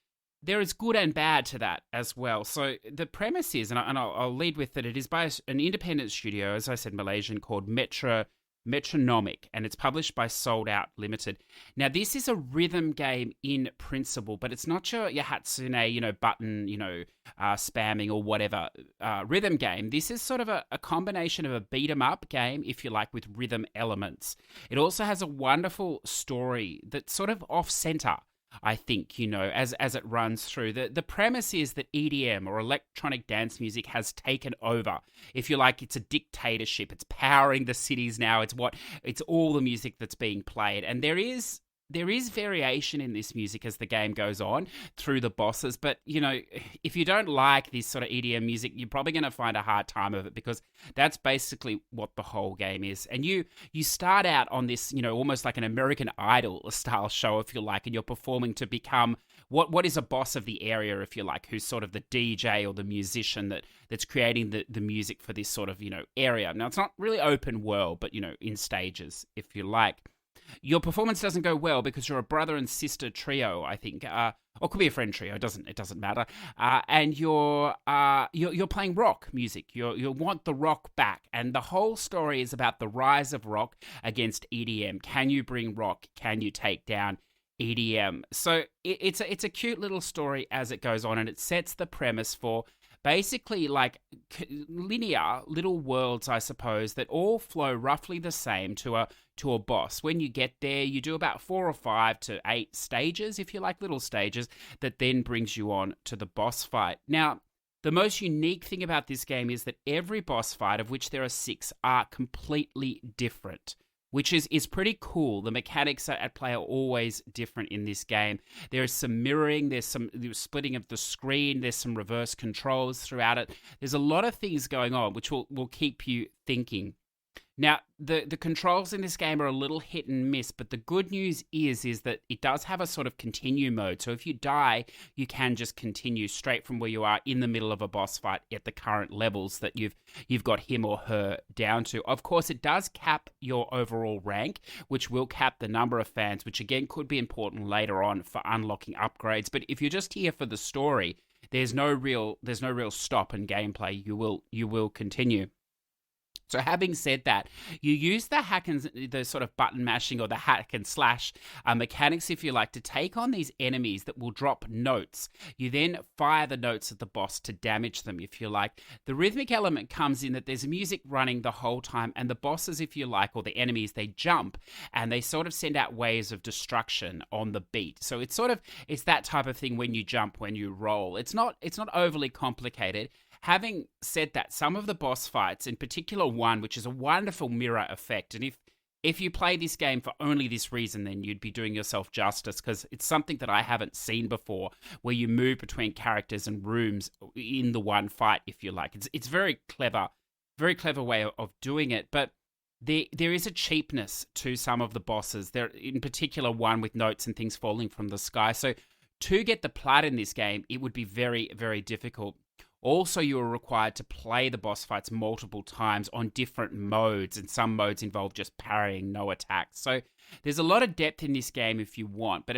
there is good and bad to that as well. So the premise is, and I'll lead with that, it is by an independent studio, as I said, Malaysian, called Metronomic, and it's published by Sold Out Limited. Now, this is a rhythm game in principle, but it's not your Hatsune, button, spamming or whatever rhythm game. This is sort of a combination of a beat-em-up game, if you like, with rhythm elements. It also has a wonderful story that's sort of off-center. I think, as it runs through. The premise is that EDM, or electronic dance music, has taken over. If you like, it's a dictatorship. It's powering the cities now. It's all the music that's being played. And there is variation in this music as the game goes on through the bosses, but if you don't like this sort of EDM music, you're probably going to find a hard time of it, because that's basically what the whole game is. And you start out on this, almost like an American Idol style show, if you like, and you're performing to become what is a boss of the area, if you like, who's sort of the DJ or the musician that's creating the music for this sort of area. Now, it's not really open world, but in stages, if you like. Your performance doesn't go well because you're a brother and sister trio, I think, or could be a friend trio. It doesn't matter. And you're playing rock music. You want the rock back, and the whole story is about the rise of rock against EDM. Can you bring rock? Can you take down EDM? So it's a cute little story as it goes on, and it sets the premise for basically like linear little worlds, I suppose, that all flow roughly the same to a boss. When you get there, you do about 4 or 5 to 8 stages, if you like, little stages, that then brings you on to the boss fight. Now, the most unique thing about this game is that every boss fight, of which there are 6, are completely different, which is pretty cool. The mechanics at play are always different in this game. There is some mirroring, there's some splitting of the screen, there's some reverse controls throughout it. There's a lot of things going on, which will keep you thinking. Now, the controls in this game are a little hit and miss, but the good news is that it does have a sort of continue mode. So if you die, you can just continue straight from where you are in the middle of a boss fight at the current levels that you've got him or her down to. Of course, it does cap your overall rank, which will cap the number of fans, which again could be important later on for unlocking upgrades. But if you're just here for the story, there's no real stop in gameplay. You will continue. So having said that, you use the sort of button mashing or the hack and slash mechanics, if you like, to take on these enemies that will drop notes. You then fire the notes at the boss to damage them, if you like. The rhythmic element comes in that there's music running the whole time, and the bosses, if you like, or the enemies, they jump and they sort of send out waves of destruction on the beat. So it's that type of thing when you jump, when you roll. It's not overly complicated. Having said that, some of the boss fights, in particular one, which is a wonderful mirror effect, and if you play this game for only this reason, then you'd be doing yourself justice, because it's something that I haven't seen before, where you move between characters and rooms in the one fight, if you like. It's very clever way of doing it, but there is a cheapness to some of the bosses. There, in particular, one with notes and things falling from the sky. So to get the plat in this game, it would be very, very difficult. Also, you are required to play the boss fights multiple times on different modes, and some modes involve just parrying, no attacks. So there's a lot of depth in this game if you want, but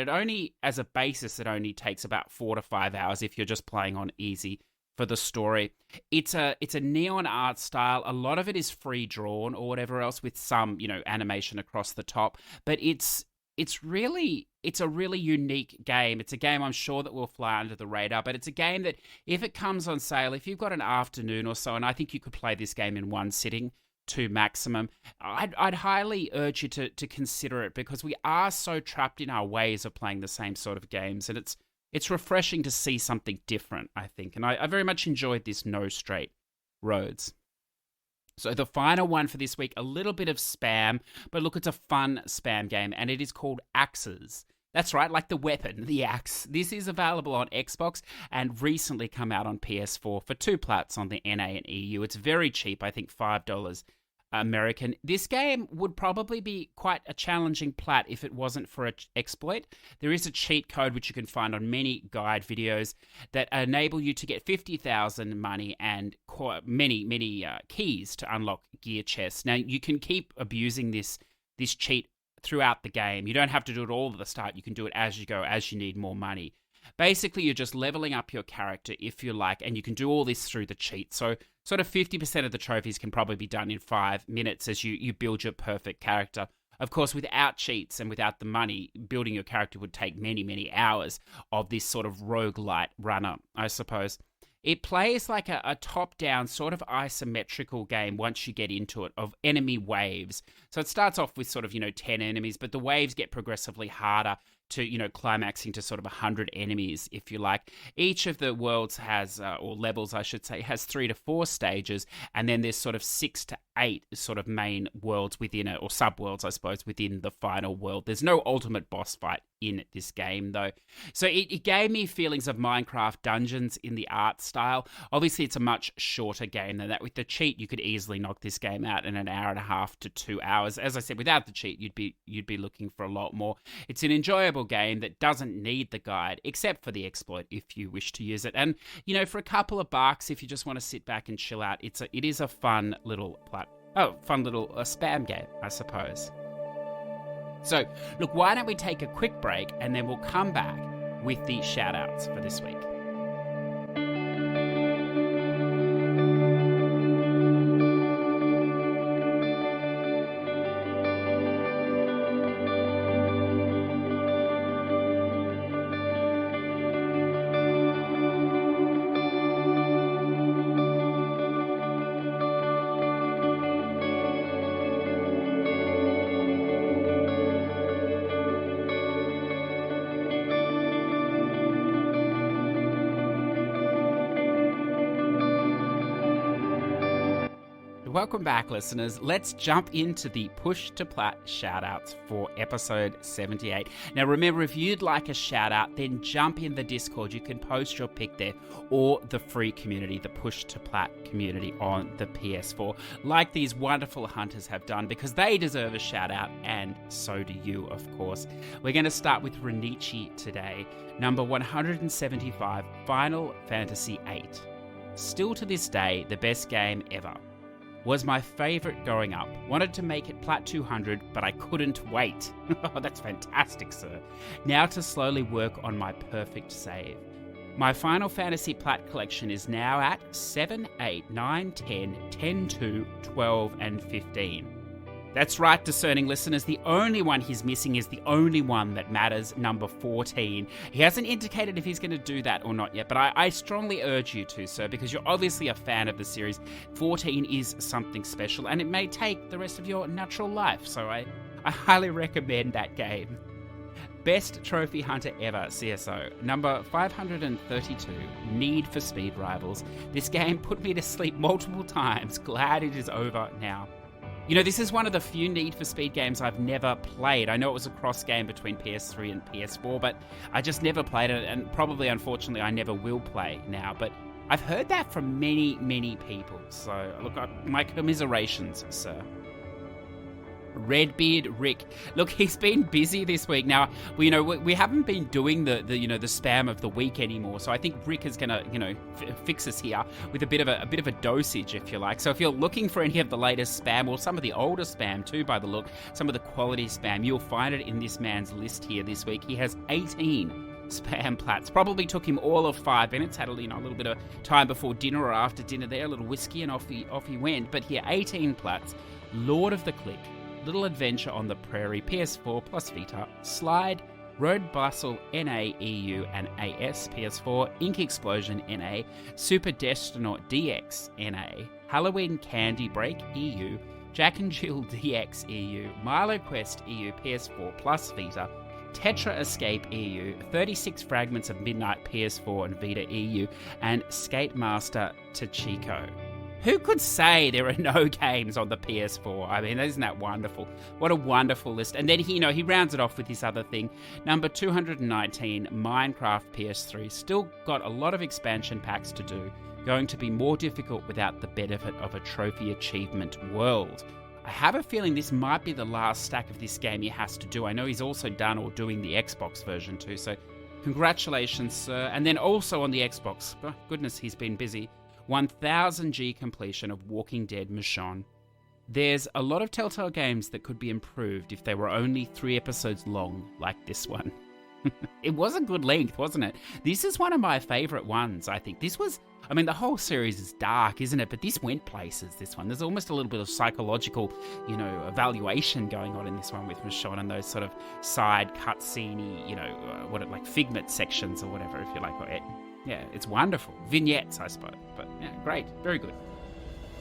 as a basis, it only takes about 4 to 5 hours if you're just playing on easy for the story. It's a neon art style. A lot of it is free drawn or whatever else, with some animation across the top, but it's a really unique game. It's a game I'm sure that will fly under the radar, but it's a game that if it comes on sale, if you've got an afternoon or so, and I think you could play this game in one sitting, 2 maximum, I'd highly urge you to consider it, because we are so trapped in our ways of playing the same sort of games, and it's refreshing to see something different, I think. And I very much enjoyed this No Straight Roads. So the final one for this week, a little bit of spam, but look, it's a fun spam game, and it is called Axes. That's right, like the weapon, the axe. This is available on Xbox and recently come out on PS4 for 2 plats on the NA and EU. It's very cheap, I think $5 American. This game would probably be quite a challenging plat if it wasn't for an exploit. There is a cheat code which you can find on many guide videos that enable you to get 50,000 money and many keys to unlock gear chests. Now, you can keep abusing this cheat throughout the game. You don't have to do it all at the start. You can do it as you go, as you need more money. Basically, you're just leveling up your character, if you like, and you can do all this through the cheat. So sort of 50% of the trophies can probably be done in 5 minutes as you build your perfect character. Of course, without cheats and without the money, building your character would take many, many hours of this sort of roguelite runner, I suppose. It plays like a top-down sort of isometrical game once you get into it, of enemy waves. So it starts off with sort of, 10 enemies, but the waves get progressively harder to, climaxing to sort of 100 enemies, if you like. Each of the worlds has, or levels, I should say, has 3 to 4 stages, and then there's sort of 6 to 8 sort of main worlds within it, or sub-worlds, I suppose, within the final world. There's no ultimate boss fight in this game, though. So it gave me feelings of Minecraft Dungeons in the art style. Obviously, it's a much shorter game than that. With the cheat, you could easily knock this game out in an hour and a half to 2 hours. As I said, without the cheat, you'd be looking for a lot more. It's an enjoyable game that doesn't need the guide, except for the exploit if you wish to use it. And, for a couple of bucks, if you just want to sit back and chill out, it is a fun little spam game, I suppose. So, look, why don't we take a quick break and then we'll come back with the shout-outs for this week. Welcome back, listeners. Let's jump into the Push to Plat shoutouts for episode 78. Now, remember, if you'd like a shoutout, then jump in the Discord. You can post your pick there, or the free community, the Push to Plat community on the PS4, like these wonderful hunters have done, because they deserve a shoutout, and so do you, of course. We're going to start with Renichi today, number 175, Final Fantasy VIII. Still to this day, the best game ever. Was my favourite growing up. Wanted to make it Plat 200, but I couldn't wait. Oh, that's fantastic, sir. Now to slowly work on my perfect save. My Final Fantasy Plat collection is now at 7, 8, 9, 10, 10, 2, 12, and 15. That's right, discerning listeners. The only one he's missing is the only one that matters, number 14. He hasn't indicated if he's going to do that or not yet, but I strongly urge you to, sir, because you're obviously a fan of the series. 14 is something special, and it may take the rest of your natural life, so I highly recommend that game. Best trophy hunter ever, CSO. Number 532, Need for Speed Rivals. This game put me to sleep multiple times. Glad it is over now. This is one of the few Need for Speed games I've never played. I know it was a cross game between PS3 and PS4, but I just never played it, and probably, unfortunately, I never will play now. But I've heard that from many, many people. So, look, my commiserations, sir. Redbeard Rick. Look, he's been busy this week. Now, we haven't been doing the spam of the week anymore. So I think Rick is gonna, fix us here with a bit of a dosage, if you like. So if you're looking for any of the latest spam, or some of the older spam too, by the look, some of the quality spam, you'll find it in this man's list here this week. He has 18 spam plats. Probably took him all of 5 minutes. Had a little bit of time before dinner or after dinner there, a little whiskey, and off he went. But here, 18 plats. Lord of the Click, Little Adventure on the Prairie, PS4 plus Vita, Slide, Road Bustle, NA, EU, and AS, PS4, Ink Explosion, NA, Super Destronaut DX, NA, Halloween Candy Break, EU, Jack and Jill DX, EU, Milo Quest, EU, PS4 plus Vita, Tetra Escape, EU, 36 Fragments of Midnight, PS4 and Vita, EU, and Skate Master Tachiko. Who could say there are no games on the PS4? I mean, isn't that wonderful? What a wonderful list. And then he rounds it off with this other thing. Number 219, Minecraft PS3. Still got a lot of expansion packs to do. Going to be more difficult without the benefit of a trophy achievement world. I have a feeling this might be the last stack of this game he has to do. I know he's also done or doing the Xbox version too, so congratulations, sir. And then also on the Xbox, oh, goodness, he's been busy. 1000G completion of Walking Dead Michonne. There's a lot of Telltale games that could be improved if they were only 3 episodes long, like this one. It was a good length, wasn't it? This is one of my favourite ones, I think. The whole series is dark, isn't it? But this went places, this one. There's almost a little bit of psychological, evaluation going on in this one with Michonne, and those sort of side cutscene-y, like Figment sections or whatever, if you like. Yeah, it's wonderful. Vignettes, I suppose. But yeah, great. Very good.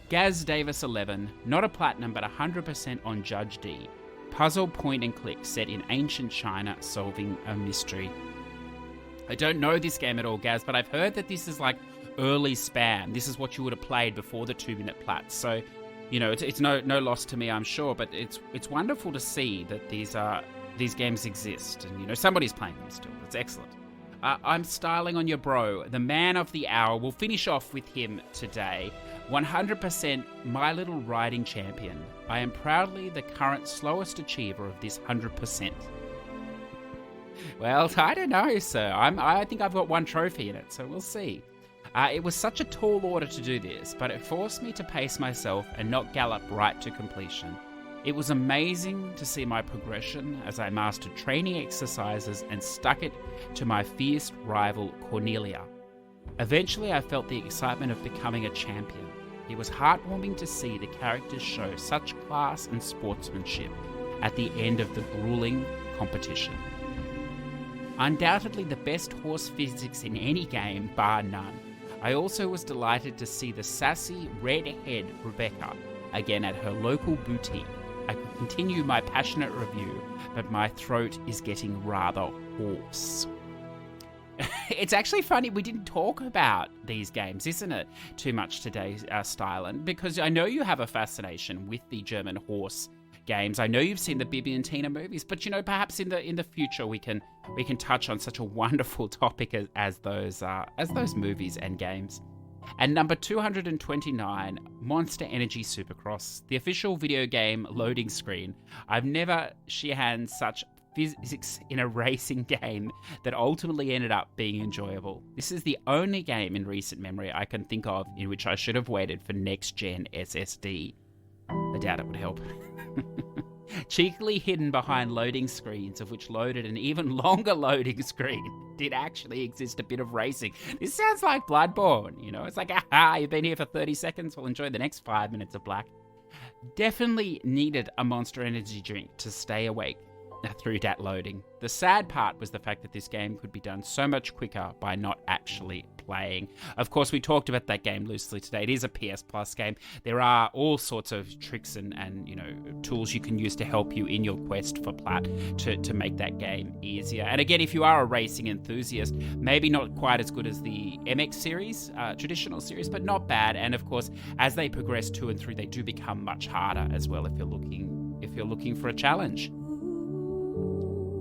Gaz Davis 11, not a platinum, but 100% on Judge D. puzzle point and click set in ancient China solving a mystery. I don't know this game at all, Gaz, but I've heard that this is like early spam. This is what you would have played before the 2-minute plats. So, you know, it's no loss to me, I'm sure, but it's wonderful to see that these games exist, and, you know, somebody's playing them still. That's excellent. I'm Stylin On Ya, bro, the man of the hour. We'll finish off with him today. 100% my little riding champion. I am proudly the current slowest achiever of this 100%. Well, I don't know, sir. I think I've got one trophy in it, so we'll see. It was such a tall order to do this, but it forced me to pace myself and not gallop right to completion. It was amazing to see my progression as I mastered training exercises and stuck it to my fierce rival Cornelia. Eventually, I felt the excitement of becoming a champion. It was heartwarming to see the characters show such class and sportsmanship at the end of the grueling competition. Undoubtedly the best horse physics in any game, bar none. I also was delighted to see the sassy red-haired Rebecca again at her local boutique. I could continue my passionate review, but my throat is getting rather hoarse. It's actually funny, we didn't talk about these games, isn't it, too much today, Stylin? Because I know you have a fascination with the German horse games. I know you've seen the Bibi and Tina movies, but, you know, perhaps in the future we can touch on such a wonderful topic as those movies and games. And number 229, Monster Energy Supercross, the official video game loading screen. I've never shared such physics in a racing game that ultimately ended up being enjoyable. This is the only game in recent memory I can think of in which I should have waited for next-gen SSD. I doubt it would help. Cheekily hidden behind loading screens, of which loaded an even longer loading screen, did actually exist a bit of racing. This sounds like Bloodborne, you know? It's like, you've been here for 30 seconds, well, enjoy the next 5 minutes of black. Definitely needed a Monster Energy drink to stay awake through that loading. The sad part was the fact that this game could be done so much quicker by not actually playing. Of course, we talked about that game loosely today. It is a PS Plus game. There are all sorts of tricks and you know, tools you can use to help you in your quest for plat to make that game easier. And again, if you are a racing enthusiast, maybe not quite as good as the MX series, traditional series, but not bad. And of course, as they progress 2 and 3, they do become much harder as well if you're looking for a challenge.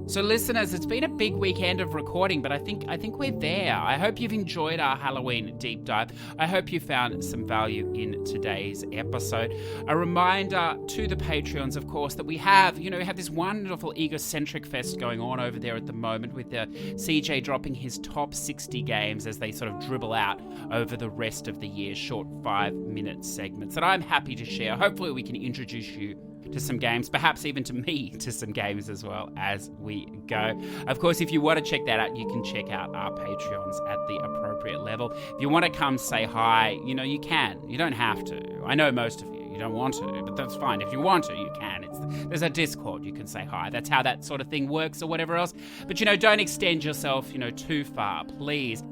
So listeners, it's been a big weekend of recording, but I think we're there. I hope you've enjoyed our Halloween deep dive. I hope you found some value in today's episode. A reminder to the Patreons, of course, that we have this wonderful egocentric fest going on over there at the moment with the CJ dropping his top 60 games as they sort of dribble out over the rest of the year, short 5-minute segments that I'm happy to share. Hopefully we can introduce you to some games, perhaps even to me to some games as well as we go. Of course, if you want to check that out, you can check out our Patreons at the appropriate level. If you want to come say hi, you can. You don't have to. I know most of you don't want to, but that's fine. If you want to, you can. There's a Discord, you can say hi. That's how that sort of thing works or whatever else. But, don't extend yourself, too far, please.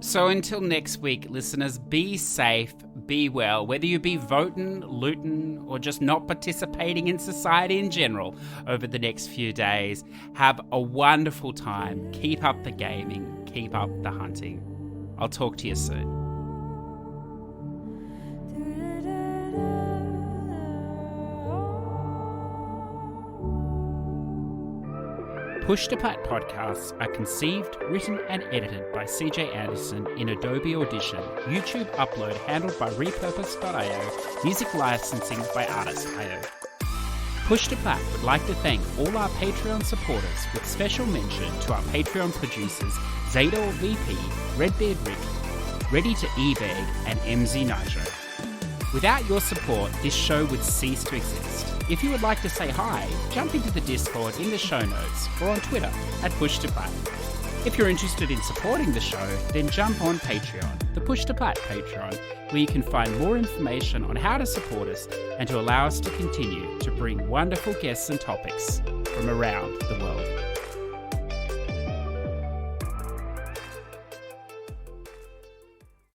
So until next week, listeners, be safe, be well, whether you be voting, looting, or just not participating in society in general over the next few days. Have a wonderful time. Keep up the gaming. Keep up the hunting. I'll talk to you soon. Push2Plat podcasts are conceived, written and edited by CJ Anderson in Adobe Audition, YouTube upload handled by Repurpose.io, music licensing by Artist.io. Push2Plat would like to thank all our Patreon supporters with special mention to our Patreon producers Zador VP, Redbeard Rick, Ready to eBeg and MZ Nitro. Without your support, this show would cease to exist. If you would like to say hi, jump into the Discord in the show notes or on Twitter at Push2Plat. If you're interested in supporting the show, then jump on Patreon, the Push2Plat Patreon, where you can find more information on how to support us and to allow us to continue to bring wonderful guests and topics from around the world.